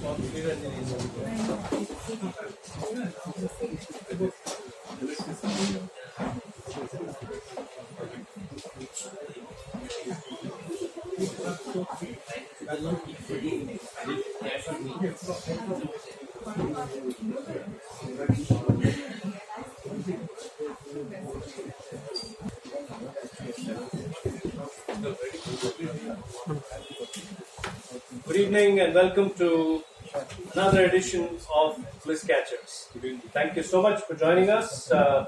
Good evening and welcome to another edition of Bliss Catchers. Thank you so much for joining us. I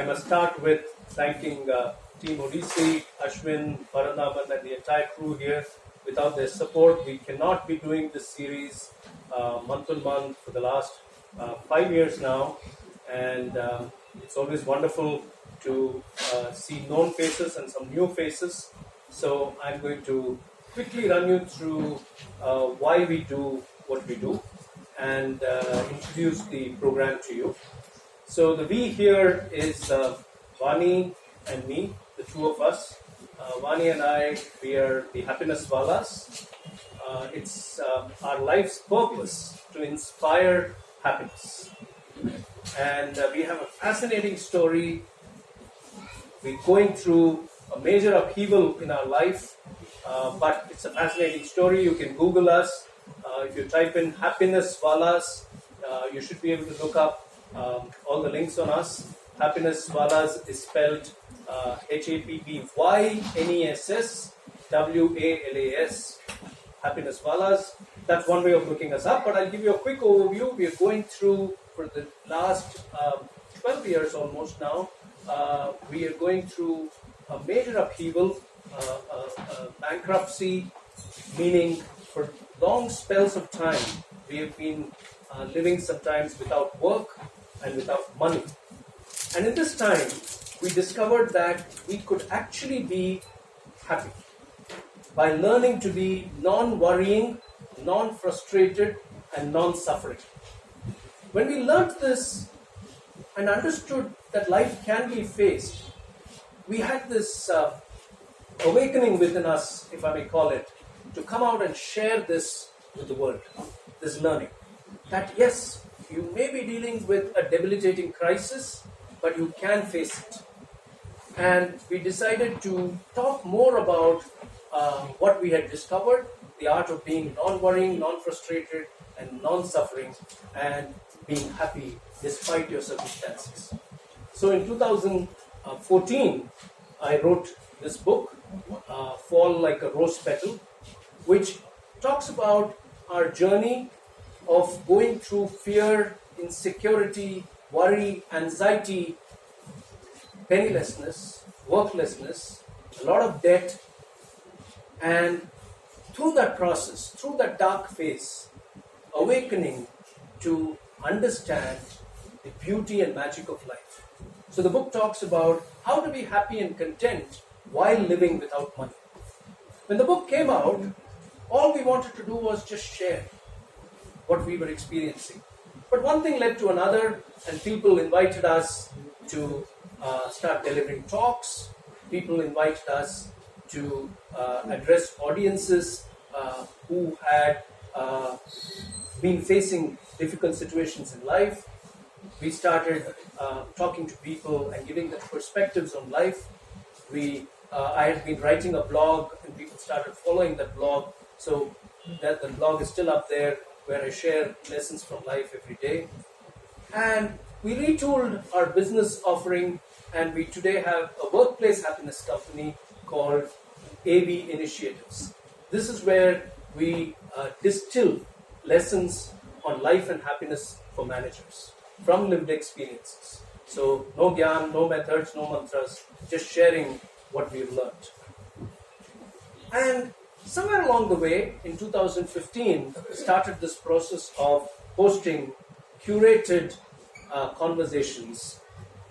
must start with thanking Team Odyssey, Ashwin, Varadaman and the entire crew here. Without their support, we cannot be doing this series month on month for the last 5 years now. And it's always wonderful to see known faces and some new faces. So I'm going to quickly run you through why we do what we do and introduce the program to you. So the we here is Vani and me, the two of us. Vani and I, we are the Happiness Valas. It's our life's purpose to inspire happiness. And we have a fascinating story. We're going through a major upheaval in our life, but it's a fascinating story. You can Google us. If you type in Happiness Valas, you should be able to look up all the links on us. Happiness Valas is spelled HAPPYNESS Happiness Valas. That's one way of looking us up, but I'll give you a quick overview. We are going through, for the last 12 years almost now, we are going through a major upheaval, bankruptcy, meaning for long spells of time we have been living sometimes without work and without money. And in this time, we discovered that we could actually be happy by learning to be non-worrying, non-frustrated, and non-suffering. When we learned this and understood that life can be faced, we had this awakening within us, if I may call it, to come out and share this with the world, this learning. That yes, you may be dealing with a debilitating crisis, but you can face it. And we decided to talk more about what we had discovered, the art of being non-worrying, non-frustrated, and non-suffering, and being happy despite your circumstances. So in 2014, I wrote this book, Fall Like a Rose Petal, which talks about our journey of going through fear, insecurity, worry, anxiety, pennilessness, worklessness, a lot of debt, and through that process, through that dark phase, awakening to understand the beauty and magic of life. So the book talks about how to be happy and content while living without money. When the book came out, all we wanted to do was just share what we were experiencing. But one thing led to another, and people invited us to start delivering talks. People invited us to address audiences who had been facing difficult situations in life. We started talking to people and giving them perspectives on life. I had been writing a blog, and people started following that blog. So that the blog is still up there, where I share lessons from life every day. And we retooled our business offering, and we today have a workplace happiness company called AV Initiatives. This is where we distill lessons on life and happiness for managers from lived experiences. So no gyan, no methods, no mantras, just sharing what we've learned. And somewhere along the way, in 2015, started this process of hosting curated conversations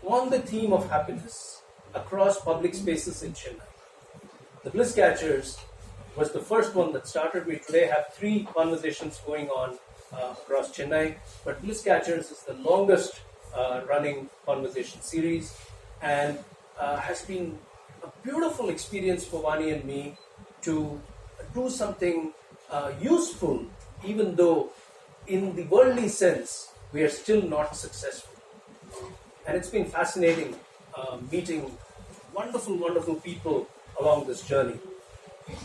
on the theme of happiness across public spaces in Chennai. The Bliss Catchers was the first one that started. We today have 3 conversations going on across Chennai, but Bliss Catchers is the longest running conversation series, and has been a beautiful experience for Vani and me to do something useful even though in the worldly sense we are still not successful. And it's been fascinating meeting wonderful, wonderful people along this journey.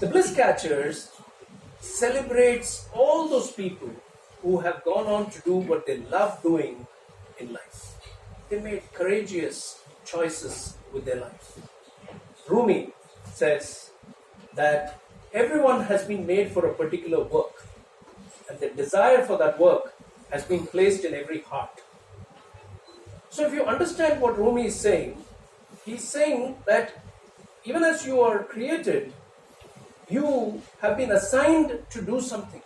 The Bliss Catchers celebrates all those people who have gone on to do what they love doing in life. They made courageous choices with their life. Rumi says that everyone has been made for a particular work, and the desire for that work has been placed in every heart. So if you understand what Rumi is saying, he's saying that even as you are created, you have been assigned to do something,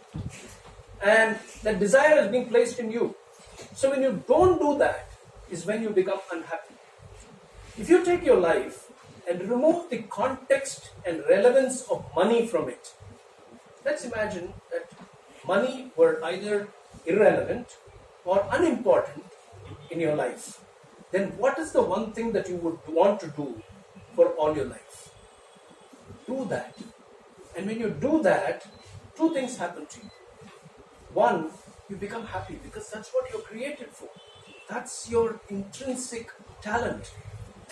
and that desire has been placed in you. So when you don't do that is when you become unhappy. If you take your life and remove the context and relevance of money from it, let's imagine that money were either irrelevant or unimportant in your life, then what is the one thing that you would want to do for all your life? Do that. And when you do that, two things happen to you. One, you become happy because that's what you're created for. That's your intrinsic talent.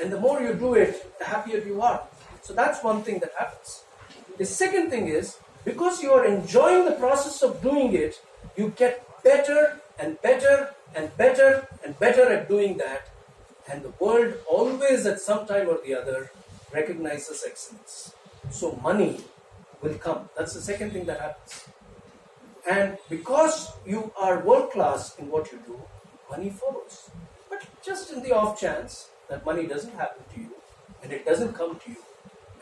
And the more you do it, the happier you are. So that's one thing that happens. The second thing is, because you are enjoying the process of doing it, you get better and better and better and better at doing that. And the world always at some time or the other recognizes excellence. So money will come. That's the second thing that happens. And because you are world class in what you do, money follows. But just in the off chance that money doesn't happen to you and it doesn't come to you,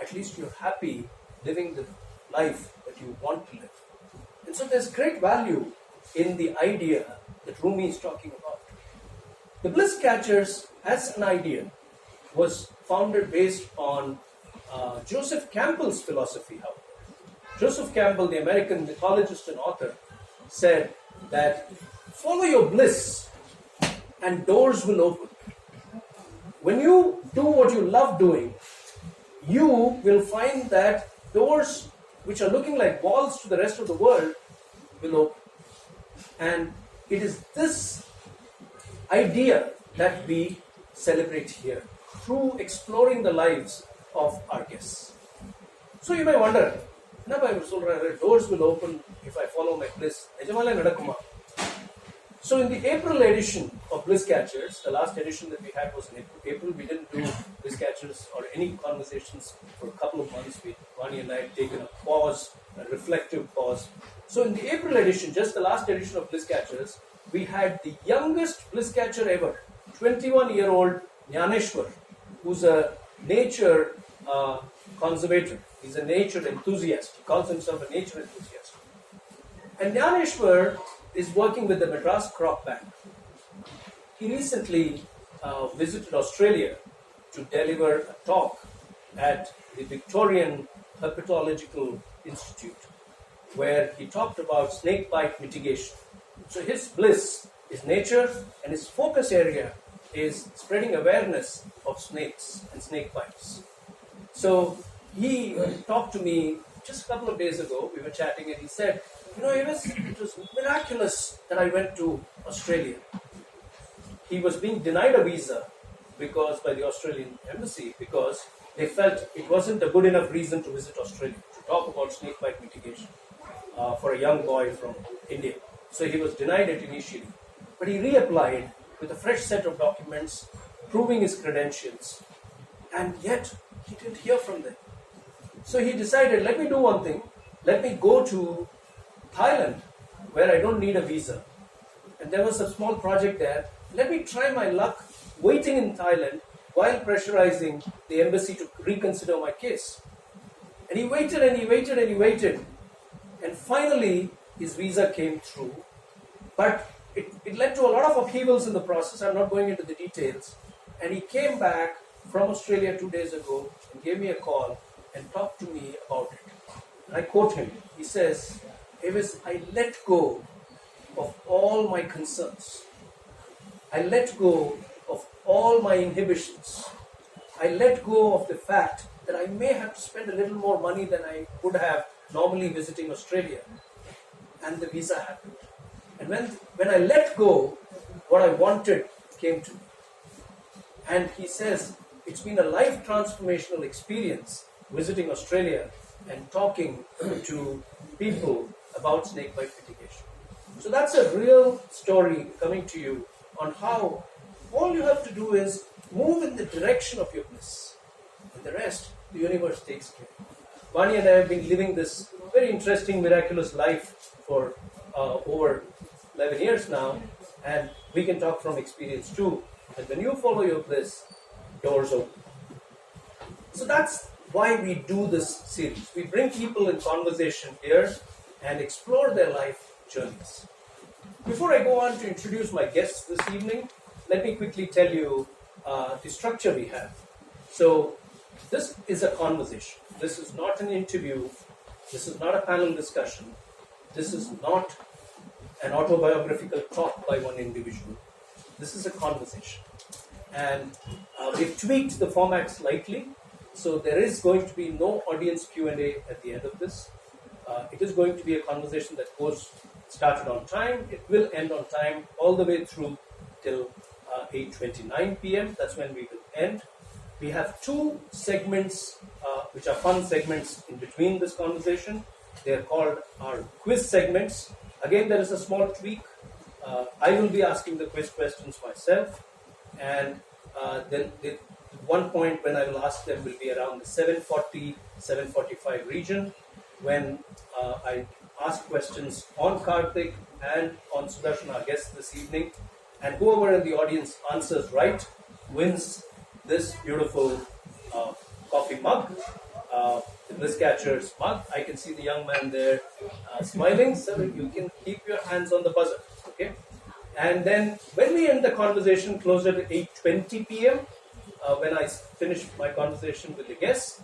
at least you're happy living the life that you want to live. And so there's great value in the idea that Rumi is talking about. The Bliss Catchers, as an idea, was founded based on Joseph Campbell's philosophy, however. Joseph Campbell, the American mythologist and author, said that follow your bliss and doors will open. When you do what you love doing, you will find that doors which are looking like walls to the rest of the world will open. And it is this idea that we celebrate here through exploring the lives of our guests. So you may wonder, doors will open if I follow my bliss. So in the April edition of Bliss Catchers, the last edition that we had was in April. We didn't do Bliss Catchers or any conversations for a couple of months. Vani and I had taken a pause, a reflective pause. So in the April edition, just the last edition of Bliss Catchers, we had the youngest Bliss Catcher ever, 21-year-old Jnaneshwar, who's a nature conservator. He's a nature enthusiast. He calls himself a nature enthusiast. And Jnaneshwar is working with the Madras Crop Bank. He recently visited Australia to deliver a talk at the Victorian Herpetological Institute, where he talked about snake bite mitigation. So his bliss is nature, and his focus area is spreading awareness of snakes and snake bites. So he talked to me just a couple of days ago. We were chatting, and he said, it was miraculous that I went to Australia. He was being denied a visa by the Australian embassy because they felt it wasn't a good enough reason to visit Australia, to talk about snake bite mitigation for a young boy from India. So he was denied it initially. But he reapplied with a fresh set of documents proving his credentials, and yet he didn't hear from them. So he decided, let me do one thing. Let me go to Thailand, where I don't need a visa. And there was a small project there. Let me try my luck waiting in Thailand while pressurizing the embassy to reconsider my case. And he waited and he waited and he waited. And finally, his visa came through. But it led to a lot of upheavals in the process. I'm not going into the details. And he came back from Australia 2 days ago and gave me a call and talked to me about it. And I quote him. He says, AVIS, I let go of all my concerns. I let go of all my inhibitions. I let go of the fact that I may have to spend a little more money than I would have normally visiting Australia. and the visa happened. And when I let go, what I wanted came to me. And he says, it's been a life transformational experience visiting Australia and talking to people about snakebite mitigation. So that's a real story coming to you on how all you have to do is move in the direction of your bliss. And the rest, the universe takes care. Vani and I have been living this very interesting, miraculous life for over 11 years now, and we can talk from experience too. And when you follow your bliss, doors open. So that's why we do this series. We bring people in conversation here and explore their life journeys. Before I go on to introduce my guests this evening, let me quickly tell you the structure we have. So this is a conversation. This is not an interview. This is not a panel discussion. This is not an autobiographical talk by one individual. This is a conversation. And we've tweaked the format slightly. So there is going to be no audience Q&A at the end of this. It is going to be a conversation that started on time. It will end on time all the way through till 8:29 p.m. That's when we will end. We have two segments, which are fun segments in between this conversation. They are called our quiz segments. Again, there is a small tweak. I will be asking the quiz questions myself, and then the one point when I will ask them will be around the 7:40, 7:45 region, when I ask questions on Karthik and on Sudarshan, our guest this evening, and whoever in the audience answers right wins this beautiful coffee mug, the Bliss Catchers mug. I can see the young man there smiling, so you can keep your hands on the buzzer, okay? And then when we end the conversation closer to 8:20 p.m., when I finish my conversation with the guests,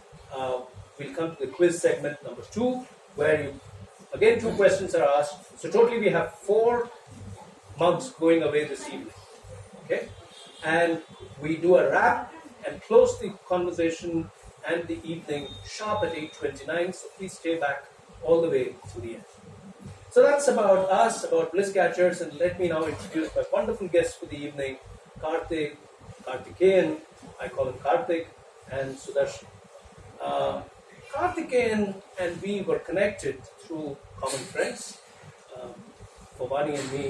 we'll come to the quiz segment number 2, where again 2 questions are asked. So totally we have 4 mugs going away this evening, okay? And we do a wrap and close the conversation and the evening sharp at 8:29. So please stay back all the way to the end. So that's about us, about Bliss Catchers, and let me now introduce my wonderful guests for the evening, Karthikeyan, I call him Karthik, and Sudarshan. Karthikeyan and we were connected through common friends. For Vani and me,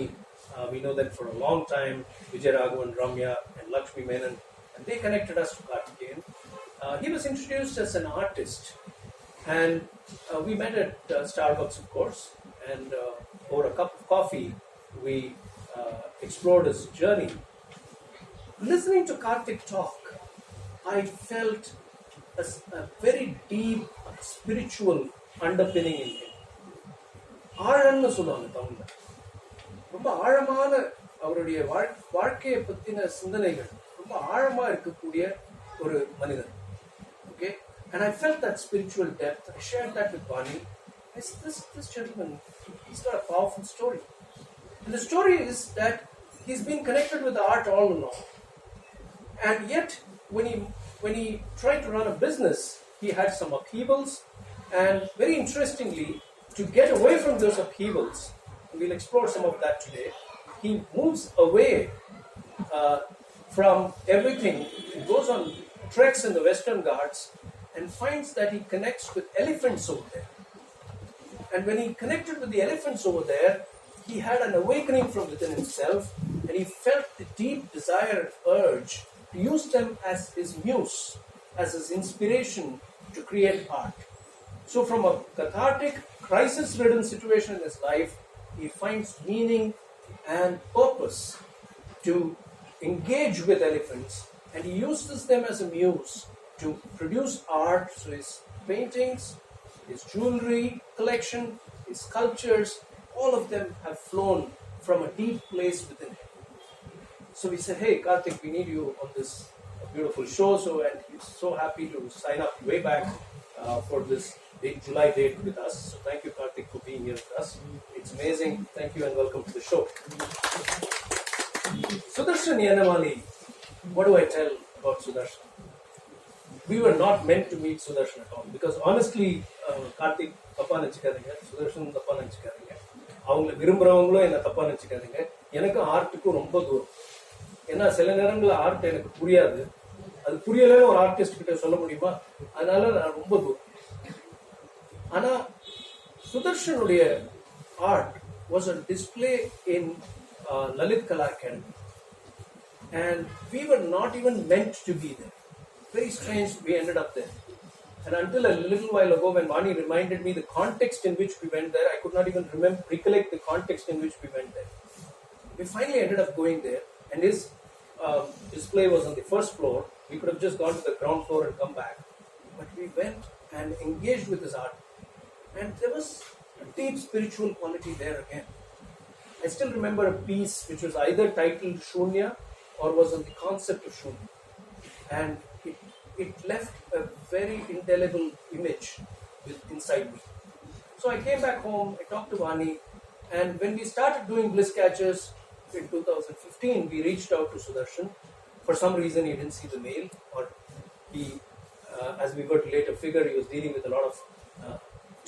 we know them for a long time, Vijay Raghavan, Ramya, and Lakshmi Menon, and they connected us to Karthikeyan. He was introduced as an artist, and we met at Starbucks, of course, and over a cup of coffee, we explored his journey. Listening to Karthik talk, I felt a very deep spiritual underpinning in him. ஆழம்னு சொல்லுவாங்க தமிழ்ல. ரொம்ப ஆழமான அவருடைய வாழ்க்கையை பற்றின சிந்தனைகள் ரொம்ப ஆழமா இருக்கக்கூடிய ஒரு மனிதன். Okay? And I felt that spiritual depth. I shared that with Vani. I said, this gentleman, he's got a powerful story. And the story is that he's been connected with the art all along. And yet, when he tried to run a business, he had some upheavals. And very interestingly, to get away from those upheavals, and we'll explore some of that today, he moves away from everything. He goes on treks in the Western Ghats and finds that he connects with elephants over there. And when he connected with the elephants over there, he had an awakening from within himself, and he felt the deep desire and urge to use them as his muse, as his inspiration to create art. So from a cathartic, crisis-ridden situation in his life, he finds meaning and purpose to engage with elephants, and he uses them as a muse to produce art. So his paintings, his jewelry collection, his sculptures, all of them have flown from a deep place within him. So we said, hey, Karthik, we need you on this beautiful show. And he's so happy to sign up way back for this big July date with us. So thank you, Karthik, for being here with us. It's amazing. Thank you and welcome to the show. Sudarshan Yanamali, what do I tell about Sudarshan? We were not meant to meet Sudarshan at all, because honestly, Karthik, Papa Nachikadinga, Sudarshan, Papa Nachikadinga. அவங்களை விரும்புகிறவங்களும் என்னை தப்பாக நினச்சிக்காதீங்க, எனக்கும் ஆர்ட்டுக்கும் ரொம்ப தூரம். ஏன்னா சில நேரங்களில் ஆர்ட் எனக்கு புரியாது, அது புரியலன்னு ஒரு ஆர்டிஸ்ட் கிட்ட சொல்ல முடியுமா, அதனால நான் ரொம்ப தூரம். ஆனால் சுதர்ஷனுடைய art was a display in Lalit Kala Academy, and we were not even meant to be there. Very strange, we ended up there. And until a little while ago, when Vani reminded me the context in which we went there, I could not even recollect the context in which we went there. We finally ended up going there, and his display was on the first floor. We could have just gone to the ground floor and come back, but we went and engaged with his art, and there was a deep spiritual quality there again. I still remember a piece which was either titled Shunya or was on the concept of Shunya, and it left a very indelible image inside me. So I came back home, I talked to Vani, and when we started doing Bliss Catchers in 2015, we reached out to Sudarshan. For some reason he didn't see the mail, or he, as we got to later figure, he was dealing with a lot of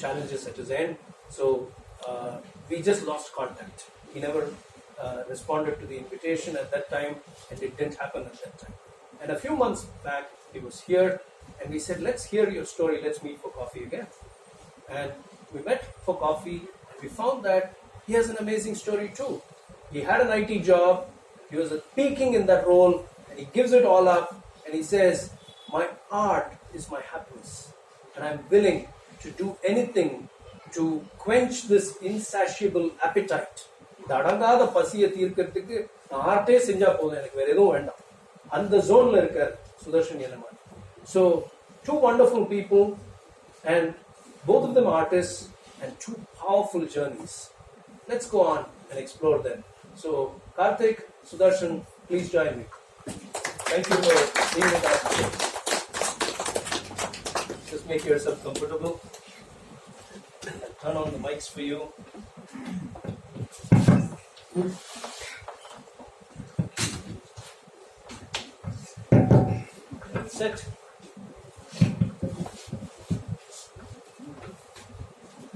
challenges at his end. So we just lost contact. He never responded to the invitation at that time, and it didn't happen at that time. And a few months back, he was here, and we said, let's hear your story, let's meet for coffee again. And we met for coffee, and we found that he has an amazing story too. He had an IT job, he was peaking in that role, and he gives it all up, and he says, my art is my happiness, and I'm willing to do anything to quench this insatiable appetite. இந்த அடங்காத பசியை தீர்க்கிறதுக்கு நான் ஆர்ட்டே செஞ்சா போதும், எனக்கு வேற எதுவும் வேண்டாம். அந்த ஜோன்ல இருக்கார் Sudarshan Yelaman. So two wonderful people, and both of them artists, and two powerful journeys. Let's go on and explore them. So Karthik, Sudarshan, please join me. Thank you for being with us. Just make yourself comfortable. I'll turn on the mics for you. Set.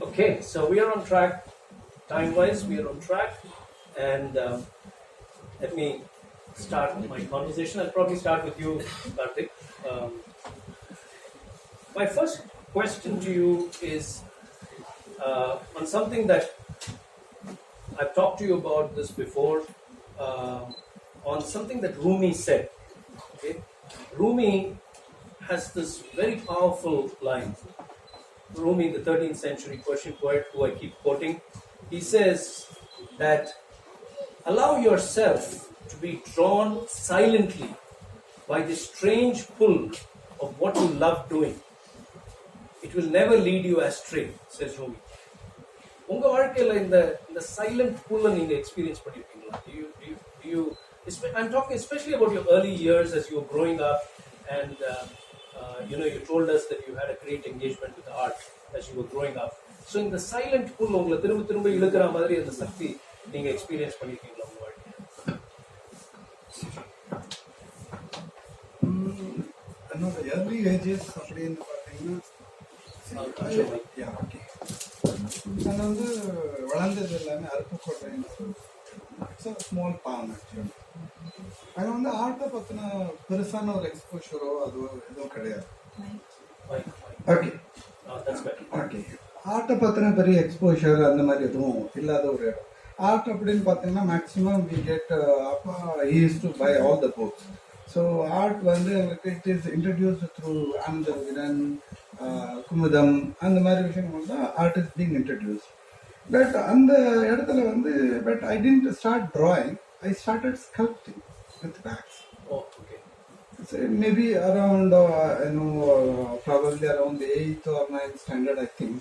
Okay, so we are on track. Time-wise, we are on track, and let me start my conversation. I'll probably start with you, Karthik. My first question to you is on something that I've talked to you about this before, on something that Rumi said. Okay? Rumi has this very powerful line. Rumi, the 13th century Persian poet who I keep quoting, he says that allow yourself to be drawn silently by the strange pull of what you love doing. It will never lead you astray, says Rumi. உங்க வாழ்க்கையில இந்த silent pull நீங்க experience பண்ணிருக்கீங்களா? Do you I'm talking especially about your early years as you were growing up, and you told us that you had a great engagement with art as you were growing up. So in the silent pull உங்களை திரும்ப இழுக்கிற மாதிரி அந்த சக்தி நீங்க experience பண்ணிருக்கீங்களா உங்க வாழ்க்கையில? என்னோட early ages அப்படின்னு பார்த்தீங்கன்னா நான் வந்து வளர்ந்தது எல்லாமே அருப்புக்கோட்டைன்னு ஸ்மால் டவுன் ஆக்சுவலி. அங்கே வந்து ஆர்ட்டை பற்றின பெருசான ஒரு எக்ஸ்போஷரோ அதுவோ எதுவும் கிடையாது. ஓகே ஓகே ஆர்ட்டை பற்றின பெரிய எக்ஸ்போஷர் அந்த மாதிரி எதுவும் இல்லாத ஒரு இடம். ஆர்ட் அப்படின்னு பார்த்தீங்கன்னா மேக்ஸிமம் வி கெட் அப்பா use to buy all the books. So art வந்து எங்களுக்கு இட் இஸ் இன்ட்ரடியூஸ்ட் த்ரூ அந்த விரன் குமுதம் அந்த மாதிரி விஷயங்கள் தான் art is being introduce. But அந்த இடத்துல வந்து but I didn't start drawing, I started sculpting with wax. Oh, okay. So maybe around probably around the 8th or 9th standard, I think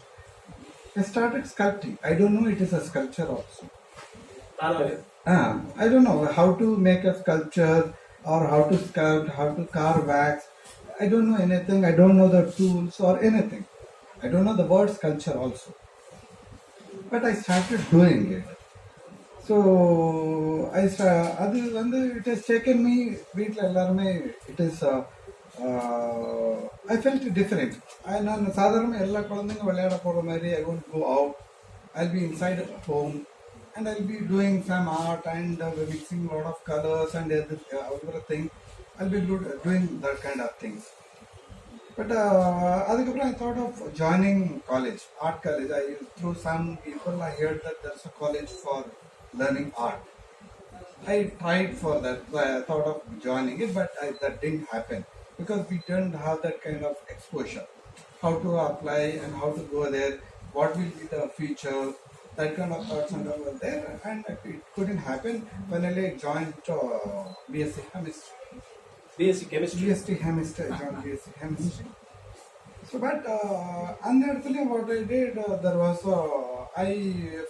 I started sculpting. I don't know, it is a sculpture also. I don't know how to make a sculpture or how to sculpt, how to carve wax. I don't know anything. I don't know the tools or anything. I don't know the word sculpture also. But I started doing it. So அது வந்து it has taken me, வீட்டில் எல்லாருமே it is I felt different. நான் சாதாரணமாக எல்லா குழந்தைங்க விளையாட போகிற மாதிரி I won't go out. I'll be inside at home and I'll be doing some art and mixing a lot of colors and everything. I'll be doing that kind of things. But I thought of joining college, art college. Through some people I heard that there's a college for learning art. I tried for that. I thought of joining it, but that didn't happen because we didn't have that kind of exposure. How to apply and how to go there, what will be the future, that kind of thoughts and all were there, and it couldn't happen. Finally, I joined BSc Chemistry. BSc Chemistry? BSc Chemistry, I joined BSc Chemistry. So, but undoubtedly what I did, there was, I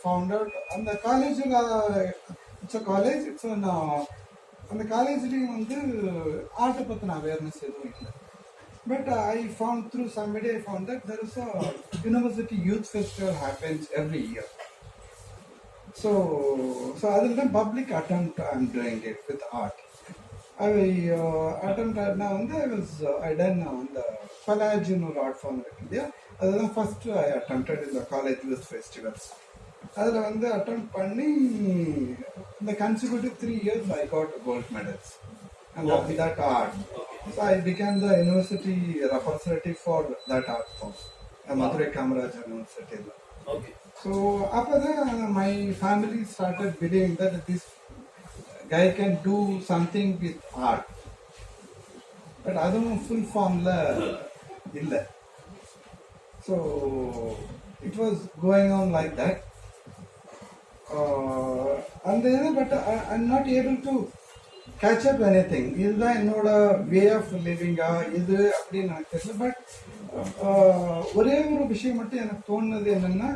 found out on the college, it's a college, it's an, on the college, art awareness. But I found through somebody, I found that there is a university youth festival happens every year. So other than public attempt, I'm doing it with art. I attempted now, I done on the college art form in India. Other than first I attempted in the college youth festivals. Other than the attempt panni, in the consecutive 3 years I got gold medals. And that art. So I became the university representative for that art form, the Madurai Kamaraj University. Okay. So after that, my family started believing that this guy can do something with art. But I don't know full formula. So it was going on like that. And then, but I'm not able to catch up anything. இதுதான் என்னோட way of லிவிங்கா இது அப்படின்னு எனக்கு தெரியல. But ஒரே ஒரு விஷயம் மட்டும் எனக்கு தோணுது என்னன்னா,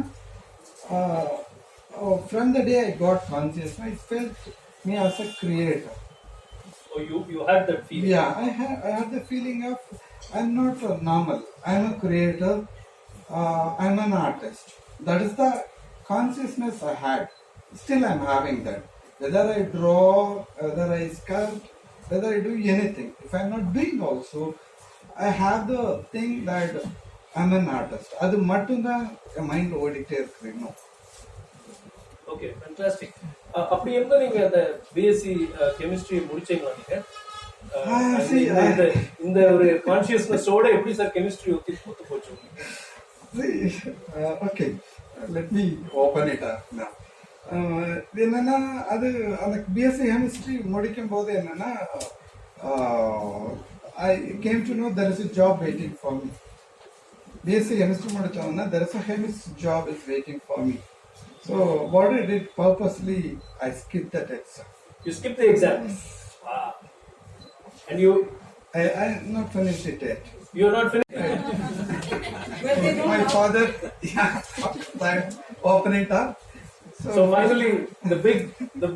from the day I got conscious, I felt me as a creator. Oh, you had that feeling? Yeah, I had the feeling of I'm not normal. I'm a creator. I'm an artist. That is the consciousness I had. Still, I'm having that. Whether I draw, whether I sculpt, whether I do anything. If I'm not doing also, I have the thing that I'm an artist. Adu mattumda mind ஓடிட்டே இருக்கு. No. Okay, fantastic. அப்படி இருந்தா நீங்க அந்த BSc chemistry முடிச்சீங்களா நீங்க? இந்த ஒரு கான்ஷியஸ்னஸோட எப்படி சார் கெமிஸ்ட்ரி ஒத்து போச்சு? Okay, let me open it up now. என்னன்னா, அது அந்த பிஎஸ்சி கெமிஸ்ட்ரி முடிக்கும் போது என்னன்னா, I came to know there is a job waiting for me. BSc chemistry முடிச்சோம்னா there is a chemist job is waiting for me. So what I did purposely, I skipped that exam. You skipped the exam? Wow. And I not finished it yet. You are not finished? My father, open it up. So finally, the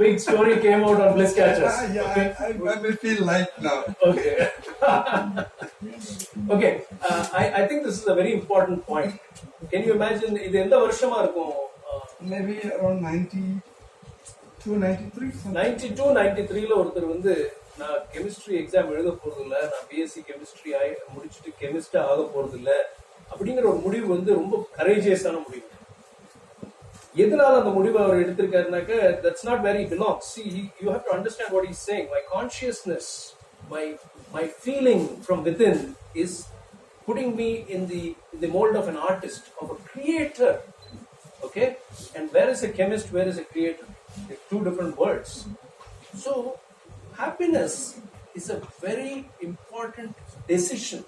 big story came out on Bliss Catchers. Yeah, okay. I may feel light now. Okay. Okay. I think this is a very important point. Can you imagine? இது எந்த வருஷமா இருக்கும்? Maybe around 92, 93. 92, 93ல ஒருத்தர் வந்து நான் chemistry exam எழுத போறது இல்ல, நான் பிஎஸ்சி கெமிஸ்ட்ரி முடிச்சுட்டு கெமிஸ்டா ஆக போறது இல்ல அப்படிங்கிற ஒரு முடிவு வந்து ரொம்ப கரேஜியஸான முடிவு. எதனால அந்த முடிவு அவர் எடுத்திருக்காருனாக்க, that's not where he belongs. See, you have to understand what he's saying. My consciousness, my feeling from within is putting me in the mold of an artist, of a creator. Okay? And where is a chemist, where is a creator? They're two different words. So, happiness is a very important decision.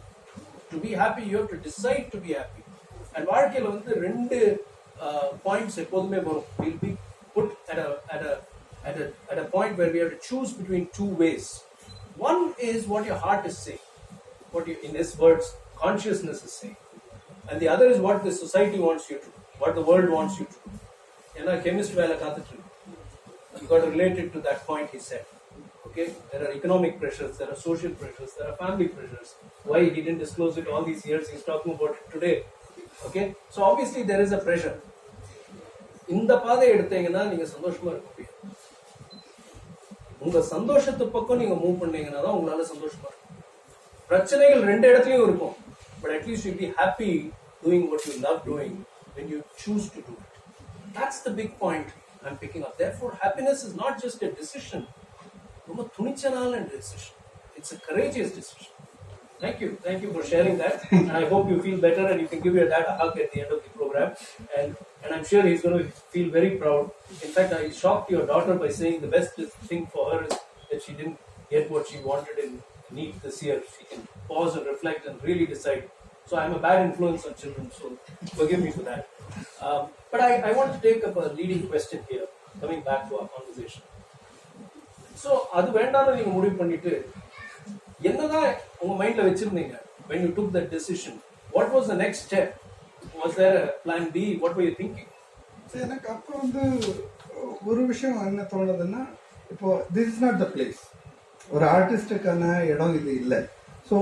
To be happy, you have to decide to be happy. And வாழ்க்கையில வந்து ரெண்டு points எப்போதுமே வரும். We'll be put at a point where we have to choose between two ways. One is what your heart is saying, what you, in his words, consciousness is saying, and the other is what the society wants you to do, what the world wants you to do. ஏன்னா chemist வேலை காத்துட்டு இருக்கு. You got to relate it to that point he said. Okay, there are economic pressures, there are social pressures, there are family pressures. Why he didn't disclose it all these years? He's talking about it today. Okay, so obviously there is a pressure. இந்த பாதையை எடுத்தீங்கன்னா நீங்க சந்தோஷமா இருக்க முடியும். உங்க சந்தோஷத்து பக்கம் நீங்க மூவ் பண்ணீங்கன்னா தான் உங்களால சந்தோஷமா இருக்கும். பிரச்சனைகள் ரெண்டு இடத்துலயும் இருக்கும், but at least you'll be happy doing what you love doing when you choose to do it. that's the big point I'm picking up. Therefore, happiness is not just a decision. It's a courageous decision. Thank you for sharing that. And I hope you feel better and you can give your dad a hug at the end of the program. And I'm sure he's going to feel very proud. In fact, I shocked your daughter by saying the best thing for her is that she didn't get what she wanted in NEET this year. She can pause and reflect and really decide. So I'm a bad influence on children, so forgive me for that. But I want to take up a leading question here, coming back to our conversation. So அது வேண்டாம்னு நீங்க முடிவு பண்ணிட்டு என்னதான் உங்க மைண்ட்ல வச்சிருந்தீங்க when you took that decision? What was the next step? Was there a plan B? What were you thinking? எனக்கு அப்போ வந்து ஒரு விஷயம் என்ன தோணுதுன்னா, இப்போ this is not the place. ஒரு ஆர்டிஸ்டுக்கான இடம் இது இல்லை. ஸோ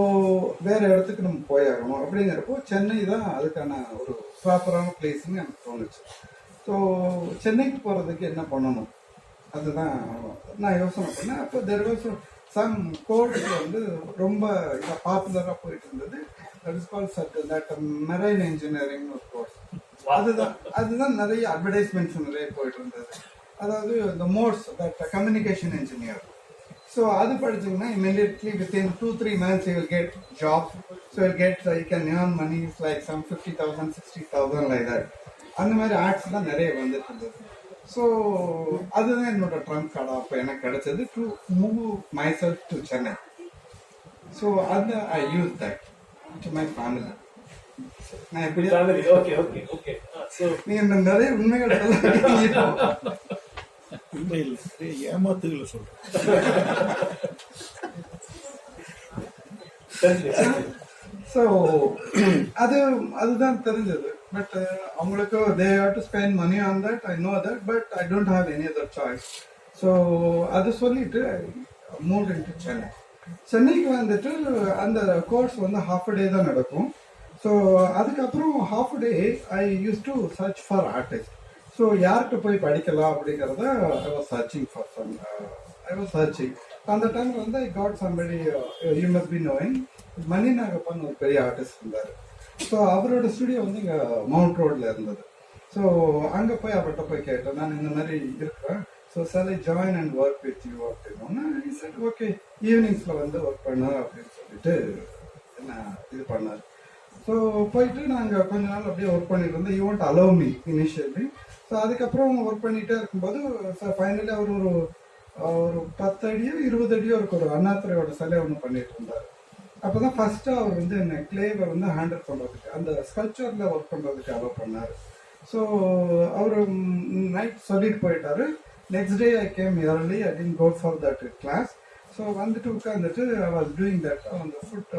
வேற இடத்துக்கு நம்ம போயாகணும் அப்படிங்கிறப்போ சென்னை தான் அதுக்கான ஒரு ப்ராப்பரான பிளேஸ்ன்னு எனக்கு தோணுச்சு. ஸோ சென்னைக்கு போகிறதுக்கு என்ன பண்ணணும் அதுதான் நான் யோசனை பண்ணேன். அப்போ தெர் வாஸ் சம் கோர்ஸ் வந்து ரொம்ப இதாக பாப்புலராக போயிட்டு இருந்தது. That is called that marine engineering ஒரு கோர்ஸ். அதுதான் நிறைய அட்வர்டைஸ்மெண்ட்ஸ் நிறைய போயிட்டு இருந்தது. அதாவது இந்த modes that communication engineer. So அது படிச்சீங்கன்னா immediately within 2-3 months you will get jobs. So you can earn money like some 50,000, 60,000 like that. அந்த மாதிரி ஆர்ட்ஸ் தான் நிறைய வந்துட்டு இருந்தது. ஸோ அதுதான் என்னோட ட்ரம்ப் கார்டாக அப்போ எனக்கு கிடைச்சது to move myself to Chennai. So அந்த I use that to my family. நான் எப்படி நீங்க நிறைய உண்மைகள் ஏமாத்துகளை சொல்றேன். ஸோ அதுதான் தெரிஞ்சது. பட் அவங்களுக்கு they have to spend money on that, I know that, but I don't have any other choice. So அது சொல்லிட்டு மூவ் இன்டு சென்னை. சென்னைக்கு வந்துட்டு அந்த கோர்ஸ் வந்து ஹாஃப் டே தான் நடக்கும். ஸோ அதுக்கப்புறம் half day I use to search for artist. So யார்கிட்ட போய் படிக்கலாம் அப்படிங்கிறத ஐ வாஸ் சர்ச்சிங். அந்த டைமில் வந்து I got somebody you must be knowing Mani Nagappan ஒரு பெரிய ஆர்டிஸ்ட் இருந்தார். ஸோ அவரோட ஸ்டுடியோ வந்து இங்கே மவுண்ட் ரோடில் இருந்தது. ஸோ அங்கே போய் அவர்கிட்ட போய் கேட்டேன், நான் இந்த மாதிரி இருக்கிறேன், so sir I join and work with you அப்படின்னா சார் ஓகே ஈவினிங்ஸில் வந்து ஒர்க் பண்ண அப்படின்னு சொல்லிட்டு என்ன இது பண்ணார். ஸோ போயிட்டு நாங்கள் கொஞ்ச நாள் அப்படியே ஒர்க் பண்ணிட்டு இருந்தோம். You want allow me initially. So அதுக்கப்புறம் ஒர்க் பண்ணிகிட்டே இருக்கும்போது சார் ஃபைனலி அவர் ஒரு 10 அடியோ 20 அடியோ இருக்கு ஒரு அண்ணாத்துறையோட சிலை ஒன்று பண்ணிட்டு இருந்தார். அப்போ தான் ஃபர்ஸ்ட்டு அவர் வந்து என்ன கிளேவை வந்து ஹேண்டில் பண்ணுறதுக்கு அந்த ஸ்கல்ப்சரில் ஒர்க் பண்ணுறதுக்கு அலோவ் பண்ணார். ஸோ அவர் நைட் சொல்லிட்டு போயிட்டாரு. Next day I came early, I didn't go for that class. So வந்துட்டு உட்காந்துட்டு ஐ வாஸ் டூயிங் தட் அந்த ஃபுட்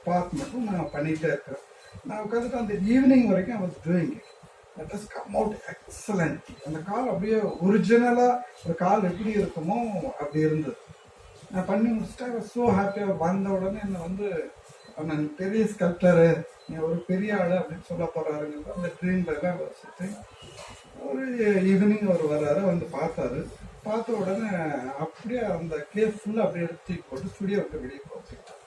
பாத் மட்டும் நான் பண்ணிகிட்டே இருக்கிறேன். நான் உட்காந்துட்டு அந்த ஈவினிங் வரைக்கும் I was doing it. That is come out excellent. அந்த கால் அப்படியே ஒரிஜினலாக ஒரு கால் எப்படி இருக்குமோ அப்படி இருந்தது. நான் பண்ணி முடிச்சுட்டு ஐ வாஸ் ஸோ ஹாப்பி. அவர் வந்த உடனே என்னை வந்து நான் பெரிய ஸ்கல்ப்டரு, நீ ஒரு பெரிய ஆள் அப்படின்னு சொல்ல போகிறாருங்கிறது அந்த ட்ரீம்ல எல்லாம் வச்சுட்டு ஒரு ஈவினிங் அவர் வர்றாரு, வந்து பார்த்தாரு. பார்த்த உடனே அப்படியே அந்த கேஸ் ஃபுல்லாக அப்படியே எடுத்து போட்டு ஸ்டுடியோ விட்டு வெளியே போச்சுக்கிட்டார்.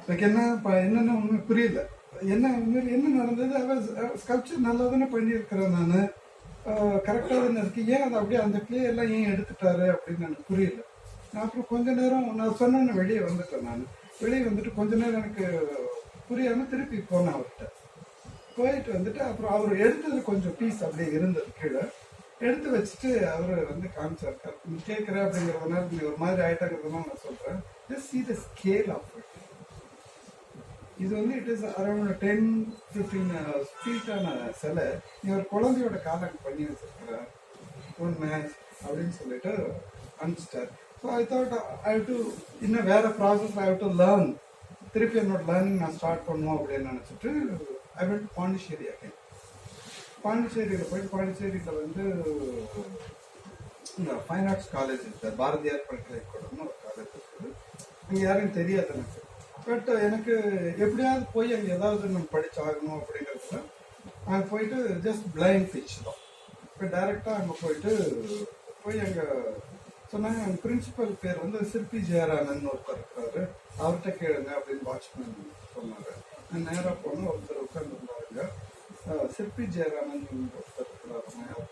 எனக்கு என்னென்ன உண்மை புரியல, என்ன நடந்தது. ஸ்கல்ப்சர் நல்லா தானே பண்ணியிருக்கிறேன், நான் கரெக்டாக தானே இருக்கு, ஏன் அதை அப்படியே அந்த கிளே எல்லாம் ஏன் எடுத்துட்டாரு அப்படின்னு எனக்கு புரியல. நான் அப்புறம் கொஞ்ச நேரம் நான் சொன்னேன்னு வெளியே வந்துட்டேன். நான் வெளியே வந்துட்டு கொஞ்ச நேரம் எனக்கு புரியாமல் திருப்பி போனேன் அவர்கிட்ட. போயிட்டு வந்துட்டு அப்புறம் அவர் எடுத்தது கொஞ்சம் பீஸ் அப்படியே இருந்தது கீழே எடுத்து வச்சுட்டு அவர் வந்து காமிச்சார். நீ கேட்குற அப்படிங்கிறதுனால நீ ஒரு மாதிரி ஆயிட்டாங்கிறதுனால நான் சொல்கிறேன். Just see the scale of it. இது வந்து இட் இஸ் அரௌண்ட் 10-15 ஃபீட்டான சிலை. நீ ஒரு குழந்தையோட காலம் பண்ணி வச்சிருக்கிற ஒன் மேட்ச் அப்படின்னு சொல்லிட்டு அனுப்பிச்சிட்டார். So I thought I have to இன்னும் வேற process I have to learn. திருப்பி என்னோட லேர்னிங் நான் ஸ்டார்ட் பண்ணுவோம் அப்படின்னு நினச்சிட்டு ஐ வென்ட் பாண்டிச்சேரி அகைன். பாண்டிச்சேரியில் போயிட்டு பாண்டிச்சேரியில் வந்து இந்த ஃபைன் ஆர்ட்ஸ் காலேஜ் இருக்குது, பாரதியார் பல்கலைக்கழகம்னு ஒரு காலேஜ் இருக்குது. அங்கே யாரும் தெரியாது எனக்கு. பட் எனக்கு எப்படியாவது போய் அங்கே ஏதாவது நம்ம படிச்சாகணும் அப்படிங்கிறதுல அங்கே போயிட்டு ஜஸ்ட் பிளைண்ட் பிச் தான். இப்போ டைரெக்டாக அங்கே போய் அங்கே சொன்னாங்க. எங்கள் பிரின்சிபல் பேர் வந்து சிற்பி ஜெயராமன் ஒருத்தர் இருக்கிறாரு, அவர்கிட்ட கேளுங்க அப்படின்னு வாட்ச்மேன் சொன்னார். நான் நேராக போனோம். ஒருத்தர் உட்காந்துருந்தாருங்க. சிற்பி ஜெயராமன்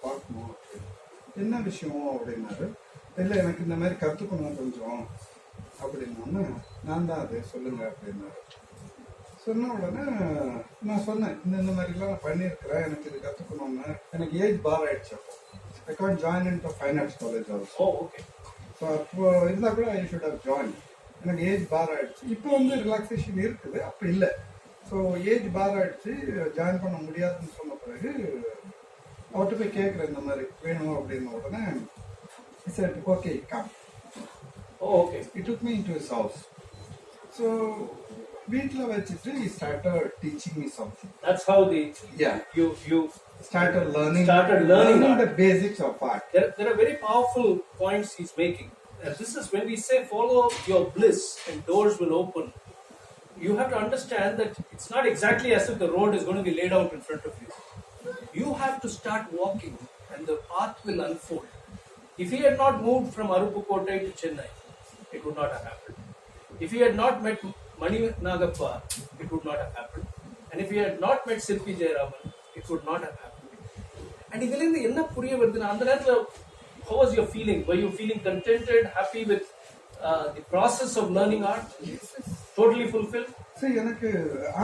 பார்க்கணும் அப்படின்னு. என்ன விஷயம் அப்படின்னாரு. இல்லை எனக்கு இந்த மாதிரி கற்றுக்கணும் கொஞ்சம் அப்படின்னோடனே நான் தான் அது சொல்லுங்க அப்படின்னாரு. சொன்ன உடனே நான் சொன்னேன் இந்த மாதிரிலாம் நான் பண்ணியிருக்கிறேன், எனக்கு இது கற்றுக்கணும்னு. எனக்கு ஏஜ் பார் ஆயிடுச்சு. அப்போ I can join in to fine arts college also. Okay. So அப்போ இருந்தால் கூட ஐ ஷுட் ஹவ் ஜாயின். எனக்கு ஏஜ் பார் ஆயிடுச்சு. இப்போ வந்து ரிலாக்ஸேஷன் இருக்குது, அப்போ இல்லை. ஸோ ஏஜ் பார் ஆயிடுச்சு, ஜாயின் பண்ண முடியாதுன்னு சொன்ன பிறகு அவர்கிட்ட போய் கேட்குறேன் இந்த மாதிரி வேணும் அப்படின்ன உடனே said, okay, come. Oh, okay. He took me into his house. So, வீட்டில் வச்சுட்டு he started teaching me something. That's how you started learning the basics of art. There are very powerful points he's making. And this is when we say follow your bliss and doors will open. You have to understand that it's not exactly as if the road is going to be laid out in front of you. You have to start walking and the path will unfold. If he had not moved from Aruppukkottai to Chennai, it would not have happened. If he had not met Mani Nagappa, it would not have happened. And if he had not met Sirpi Jayaraman, it would not have happened. And idilindu enna puriya varudhu andha nerathila how was your feeling? Were you feeling contented, happy with the process of learning art? Totally fulfilled? So எனக்கு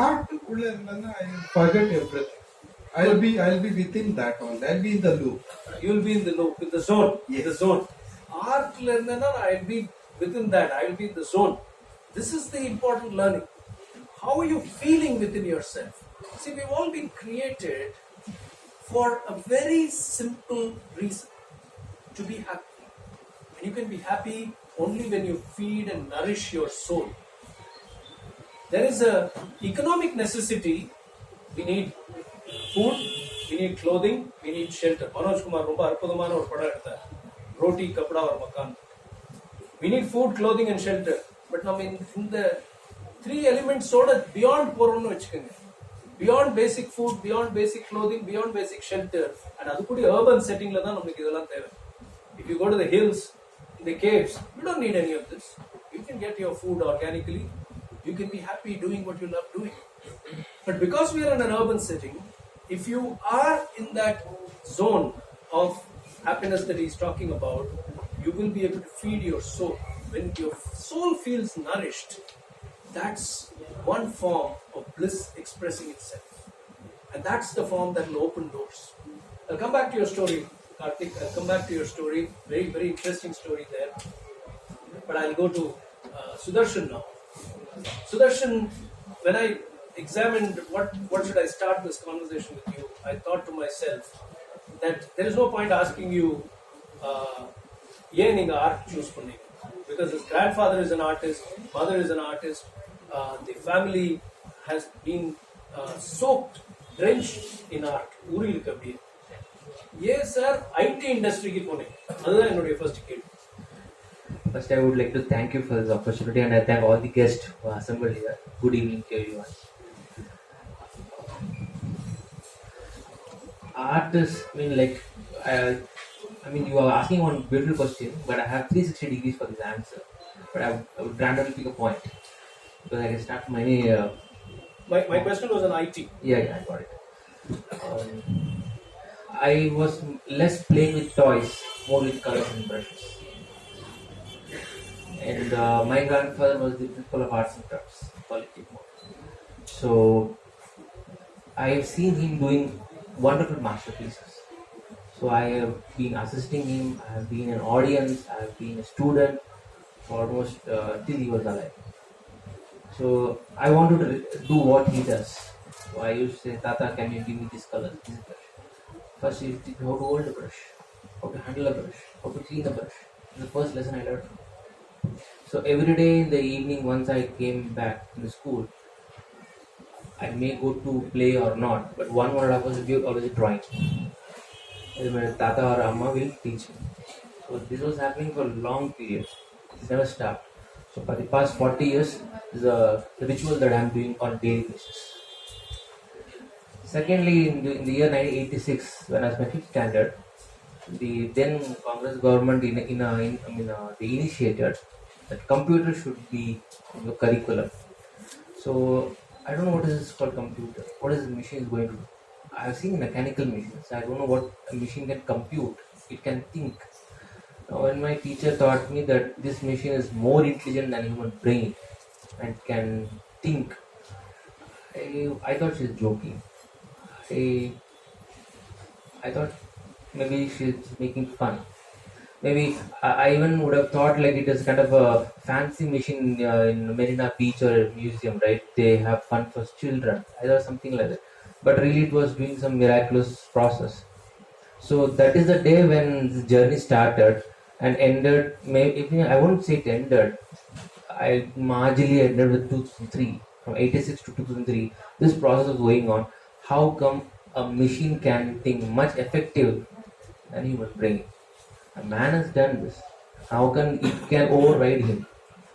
art உள்ள இருந்தேன்னா I forget everything. I'll be within that one. I'll be in the loop. You'll be in the loop, in the zone. Yes. The zone. Art learner, I'll be within that. I'll be in the zone. This is the important learning. How are you feeling within yourself? See, we've all been created for a very simple reason: to be happy. And you can be happy only when you feed and nourish your soul. There is a economic necessity. We need food, we need clothing, we need shelter. Manoj Kumar ரொம்ப அற்புதமான ஒரு படம் எடுத்தார், ரோட்டி கப்படா ஒரு மக்கான். We need food, clothing and shelter. But நம்ம இந்த 3 elements ஓட beyond போறோம்னு வெச்சுக்கங்க. Beyond basic food, beyond basic clothing, beyond basic shelter. And அது கூட urban settingல தான் நமக்கு இதெல்லாம் தேவை. If you go to the hills, in the caves, you don't need any of this. You can get your food organically. You can be happy doing what you love doing. But because we are in an urban setting, if you are in that zone of happiness that he's talking about, you will be able to feed your soul. When your soul feels nourished, that's one form of bliss expressing itself. And that's the form that will open doors. I'll come back to your story, Karthik. I'll come back to your story. Very, very interesting story there. But I'll go to Sudarshan now. Sudarshan, when I examined what should I start this conversation with you, I thought to myself that there is no point asking you yen neenga art choose panninga, because his grandfather is an artist, mother is an artist, the family has been soaked, drenched in art. Uri irukku apdiye. Yes sir, IT industry ku pone adha enoda first kid. First, I would like to thank you for this opportunity, and I thank all the guests who are assembled here. Good evening to everyone. Art is, you are asking one beautiful question, but I have 360 degrees for this answer. But I would randomly pick a point, because I can start from any. My question was on IT. Yeah, I got it. I was less playing with toys, more with colors and brushes. And my grandfather was the principal of arts and crafts, so I have seen him doing wonderful masterpieces. So I have been assisting him, I have been an audience, I have been a student for almost till he was alive. So I wanted to do what he does. So I used to say, Tata, can you give me this color, this brush? First he used to teach me how to hold a brush, how to handle a brush, how to clean a brush. This is the first lesson I learned. So every day in the evening, once I came back to the school, I may go to play or not, but 1.5 hours will be always drawing. My Tata or Amma will teach me. So this was happening for long periods. It never stopped. So for the past 40 years, this is the ritual that I am doing on a daily basis. Secondly, in the year 1986, when I was in my 5th standard, the then Congress government they initiated that computer should be in the curriculum. So I don't know what is this called computer. What is the machine is going to do? I've seen mechanical machines. I don't know what a machine can compute. It can think. Now, when my teacher taught me that this machine is more intelligent than human brain and can think, I thought she's joking. I, I thought maybe she's making fun. Maybe I even would have thought like it is kind of a fancy machine in Marina Beach or museum, right? They have fun for children. I thought something like that. But really, it was doing some miraculous process. So that is the day when the journey started and ended. Maybe I won't say it ended. I marginally ended with 2003. From 86 to 2003, this process was going on. How come a machine can think much effective than human brain? A man has done this. How can it can override him?